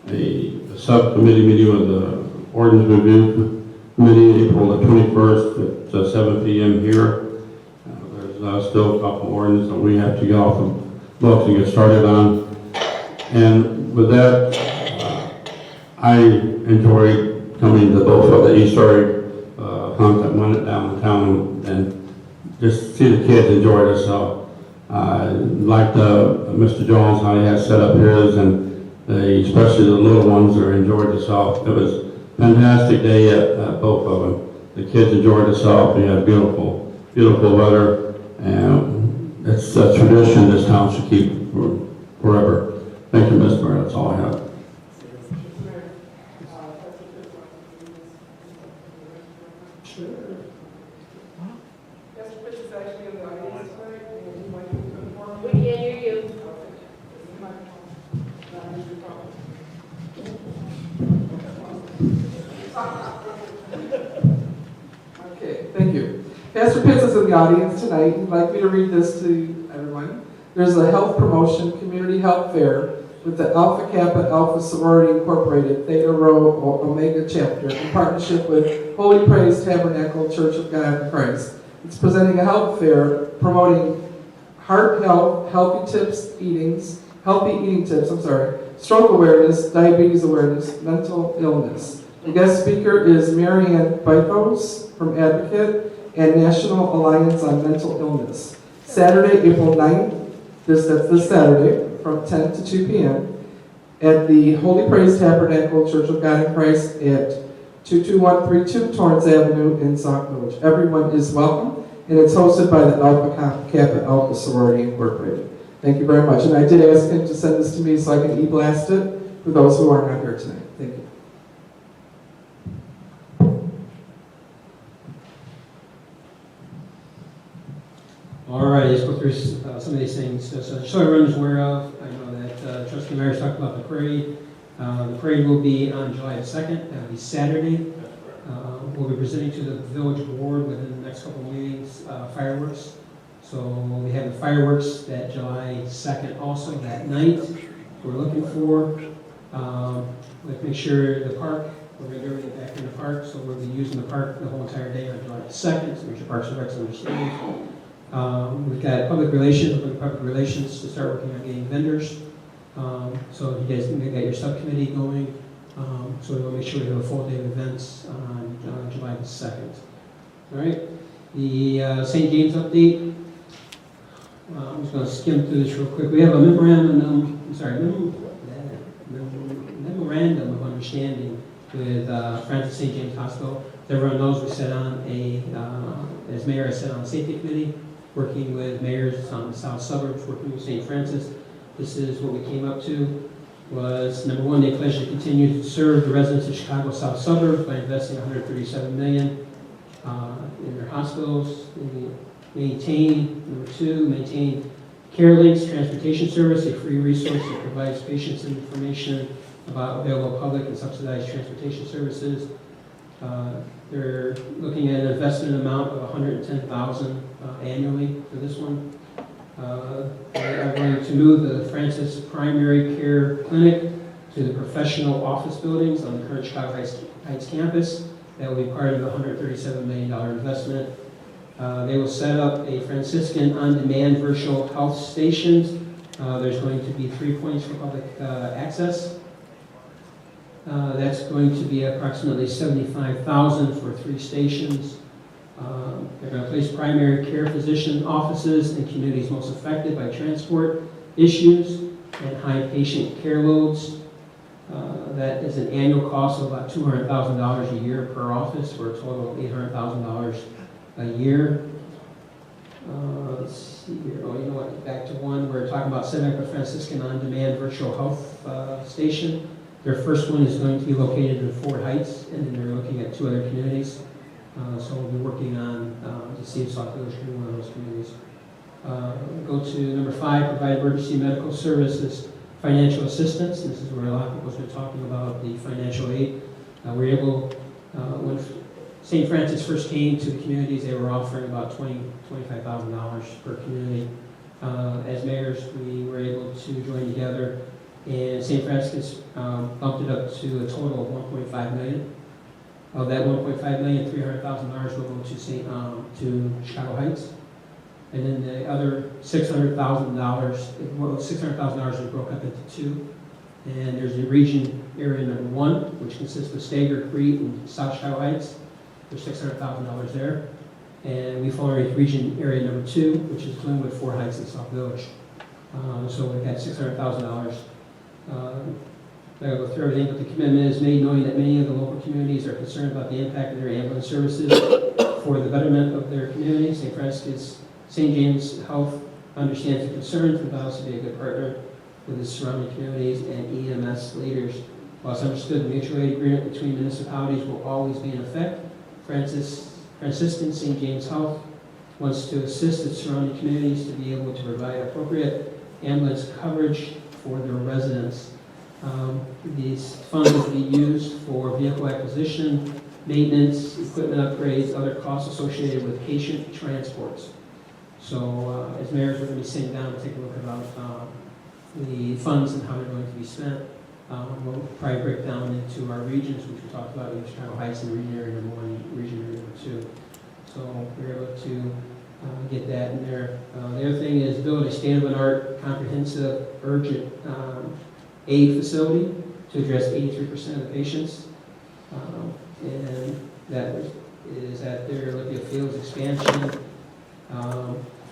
C: a subcommittee meeting with the Ordinance Review Committee, April the 21st at 7 p.m. here. There's still a couple ordinances that we have to get off the books and get started on. And with that, I enjoyed coming to both of the Easter egg hunt that went downtown and just see the kids enjoy it. So I liked Mr. Jones, how he has set up his, and especially the little ones that enjoyed it. So it was a fantastic day at both of them. The kids enjoyed themselves. We had beautiful, beautiful weather, and it's a tradition this town should keep forever. Thank you, Mr. Mayor. That's all I have.
G: We can't hear you.
J: Okay, thank you. Pastor Pitts is in the audience tonight. He'd like me to read this to everyone. There's a health promotion community health fair with the Alpha Kappa Alpha Sorority Incorporated Theta Rho Omega chapter in partnership with Holy Praise Tabernacle Church of God in Christ. It's presenting a health fair promoting heart health, healthy eating tips, stroke awareness, diabetes awareness, mental illness. The guest speaker is Marianne Bifos from Advocate and National Alliance on Mental Illness. Saturday, April 9th, that's this Saturday, from 10 to 2 p.m. at the Holy Praise Tabernacle Church of God in Christ at 22132 Torrance Avenue in Sauk Village. Everyone is welcome, and it's hosted by the Alpha Kappa Alpha Sorority Incorporated. Thank you very much. And I did ask him to send this to me so I can e-blast it for those who are not here tonight. Thank you.
A: All right, let's go through some of these things. So just so everyone is aware of, I know that Trustee Myers talked about the parade. The parade will be on July 2nd. That'll be Saturday. We'll be presenting to the village board within the next couple of meetings fireworks. So we have the fireworks that July 2nd also that night. We're looking for. Let's make sure the park, we're going to do everything back in the park, so we'll be using the park the whole entire day on July 2nd, so make sure Parks and Recs understand. We've got public relations to start working on getting vendors. So you guys got your subcommittee going. So we'll make sure we have a full day of events on July the 2nd. All right. The St. James update. I'm just going to skim through this real quick. We have a memorandum of understanding with Francis St. James Hospital. As everyone knows, we set on as mayor, I sat on a safety committee, working with mayors on the south suburbs, working with St. Francis. This is what we came up to. Was number one, they pledged to continue to serve the residents of Chicago south suburbs by investing $137 million in their hospitals. They maintain, number 2, maintain Care Links Transportation Service, a free resource that provides patients information about available public and subsidized transportation services. They're looking at an investment amount of $110,000 annually for this one. They are going to move the Francis Primary Care Clinic to the professional office buildings on the current Chicago Heights campus. That will be part of the $137 million investment. They will set up a Franciscan on-demand virtual health stations. There's going to be 3 points for public access. That's going to be approximately $75,000 for 3 stations. They're going to place primary care physician offices in communities most affected by transport issues and high patient care loads. That is an annual cost of about $200,000 a year per office for a total of $800,000 a year. Let's see here. Oh, you know what? Back to one. We're talking about setting up a Franciscan on-demand virtual health station. Their first one is going to be located in Fort Heights, and then they're looking at 2 other communities. So we'll be working on to see if Sauk Village can be one of those communities. Go to number 5, provide emergency medical services, financial assistance. This is where a lot of people have been talking about the financial aid. We're able, when St. Francis first came to the communities, they were offering about $25,000 per community. As mayors, we were able to join together, and St. Francis bumped it up to a total of $1.5 million. Of that $1.5 million, $300,000 will go to Chicago Heights, and then the other $600,000. Well, $600,000 is broke up into 2, and there's the region area number 1, which consists of Stager, Crete, and South Chicago Heights. There's $600,000 there, and we fall underneath region area number 2, which is Glenwood, Fort Heights, and Sauk Village. So we've got $600,000. I go through everything, but the commitment is made knowing that many of the local communities are concerned about the impact of their ambulance services for the betterment of their community. St. James Health understands the concerns and vows to be a good partner with the surrounding communities and EMS leaders. While it's understood the mutual aid agreement between municipalities will always be in effect, Franciscan St. James Health wants to assist its surrounding communities to be able to provide appropriate ambulance coverage for their residents. These funds will be used for vehicle acquisition, maintenance, equipment upgrades, other costs associated with patient transports. So as mayors, we're going to be sitting down and take a look about the funds and how they're going to be spent. We'll probably break down into our regions, which we talked about in Chicago Heights and region area number 1, region area number 2. So we're able to get that in there. The other thing is build a state-of-the-art comprehensive urgent aid facility to address 83% of the patients. And that is at their Olympia Fields expansion.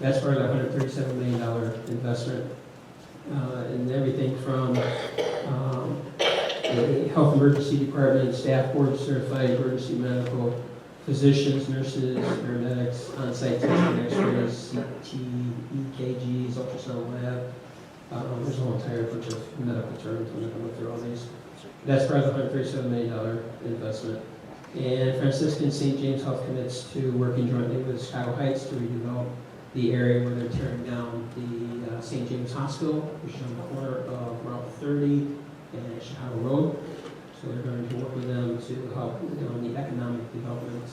A: That's part of the $137 million investment. And everything from the health emergency department, staff board certified emergency medical, physicians, nurses, paramedics, on-site testing, x-rays, CT, EKGs, ultrasound lab. There's a whole entire bunch of medical terms. I'm not going to go through all these. That's part of the $137 million investment. And Franciscan St. James Health commits to working jointly with Chicago Heights to redevelop the area where they're tearing down the St. James Hospital, which is on the corner of Route 30 and Chicago Road. So they're going to work with them to help on the economic development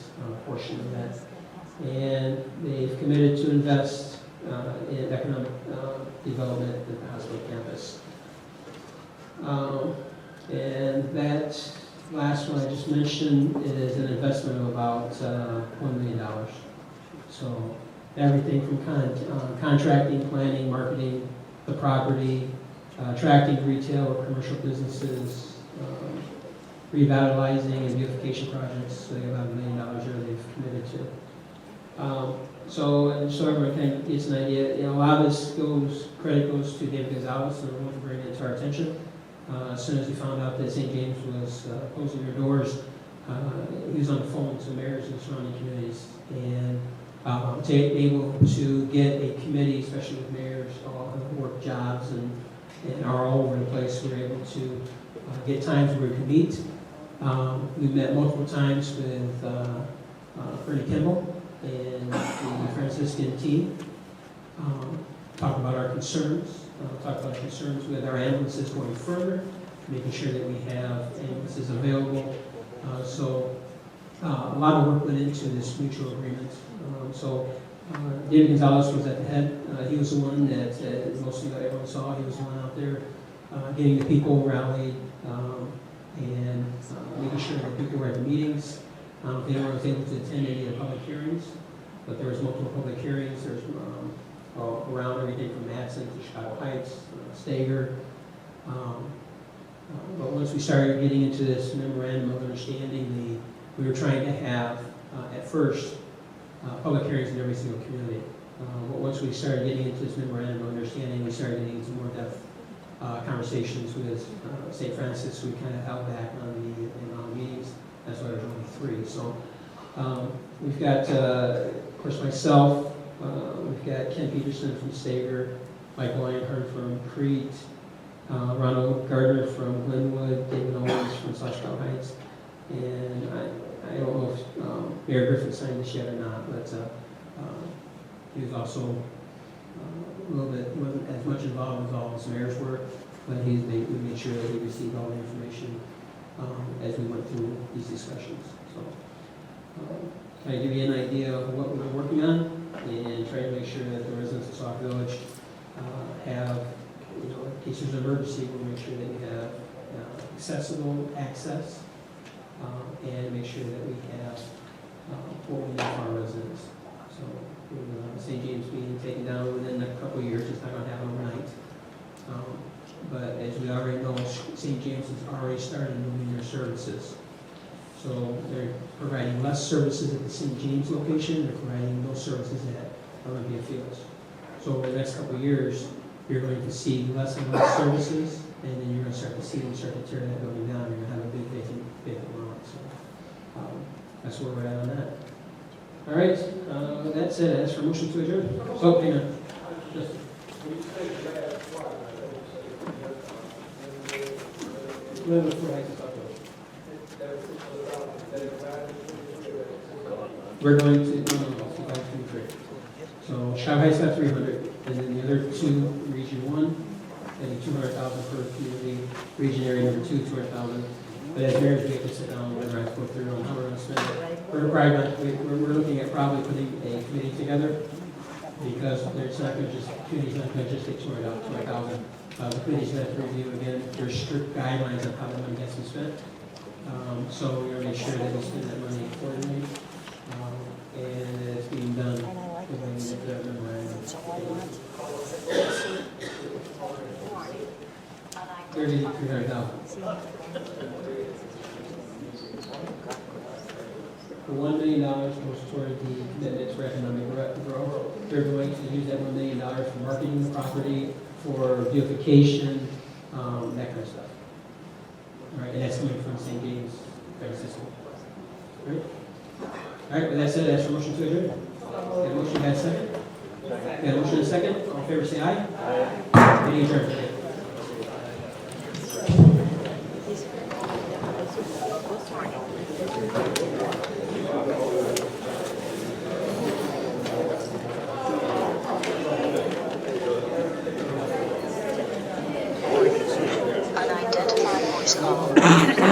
A: portion of that. And they've committed to invest in economic development at the hospital campus. And that last one I just mentioned is an investment of about $1 million. So everything from contracting, planning, marketing, the property, attracting retail or commercial businesses, revitalizing and beautification projects. So they have about $1 million there they've committed to. So everyone kind of gets an idea. A lot of this credit goes to David Gonzalez, so we want to bring it to our attention. As soon as we found out that St. James was closing their doors, he was on the phone to mayors in surrounding communities, and able to get a committee, especially with mayors, all who work jobs and are all over the place. We were able to get times where we could meet. We've met multiple times with Ernie Kimball and the Franciscan team. Talk about our concerns, with our ambulances going further, making sure that we have ambulances available. A lot of work went into this mutual agreement. David Gonzalez was at the head. He was the one that mostly everyone saw. He was the one out there getting the people rallied and making sure that people were at the meetings. I don't think anyone was able to attend any of the public hearings, but there was multiple public hearings. There's around everything from Madison to Chicago Heights, Stager. But once we started getting into this memorandum of understanding, we were trying to have, at first, public hearings in every single community. But once we started getting into this memorandum of understanding, we started getting into more depth conversations with St. Francis. We kind of held back on the amount of meetings. That's why there's only 3. So we've got, of course, myself. We've got Ken Peterson from Stager, Michael Einhorn from Crete, Ronald Gardner from Glenwood, David Owens from Chicago Heights, and I don't know if Mayor Griffin signed this yet or not, but he was also a little bit, he wasn't as much involved as all his mayor's work, but we made sure that he received all the information as we went through these discussions. So, kind of give you an idea of what we're working on and try to make sure that the residents of Sauk Village have, in case there's an emergency, we'll make sure that we have accessible access and make sure that we have what we need for our residents. So, with St. James being taken down within a couple of years, it's not going to happen overnight. But as we already know, St. James has already started moving their services. So they're providing less services at the St. James location, they're providing those services at Olympia Fields. So over the next couple of years, you're going to see less and less services, and then you're going to start to see them start to tear that building down. You're going to have a big vacant lot. So that's where we're at on that. All right, with that said, I ask for motion to adjourn. So, hang on. Just. We're going to, so Chicago Heights got 300, and then the other 2, Region 1, getting 200,000 for community, Region Area number 2, 200,000. But as mayor's, we have to sit down and we're going to go through on how we're going to spend it. We're looking at probably putting a committee together because it's not going to just, committee's not going to just take 200,000. The committee's going to have to review again. There's strict guidelines on how the money gets spent. So we're going to make sure that we spend that money accordingly. And it's being done the way we get the memorandum. 300,000. The $1 million goes toward the commitments for economic growth. They're going to use that $1 million for marketing the property, for beautification, that kind of stuff. All right, and that's coming from St. James Credit System. All right. All right, with that said, ask for motion to adjourn. Got a motion, got a second? Got a motion and a second? All in favor, say aye. Aye. Meeting adjourned.
O: Unidentified voice call.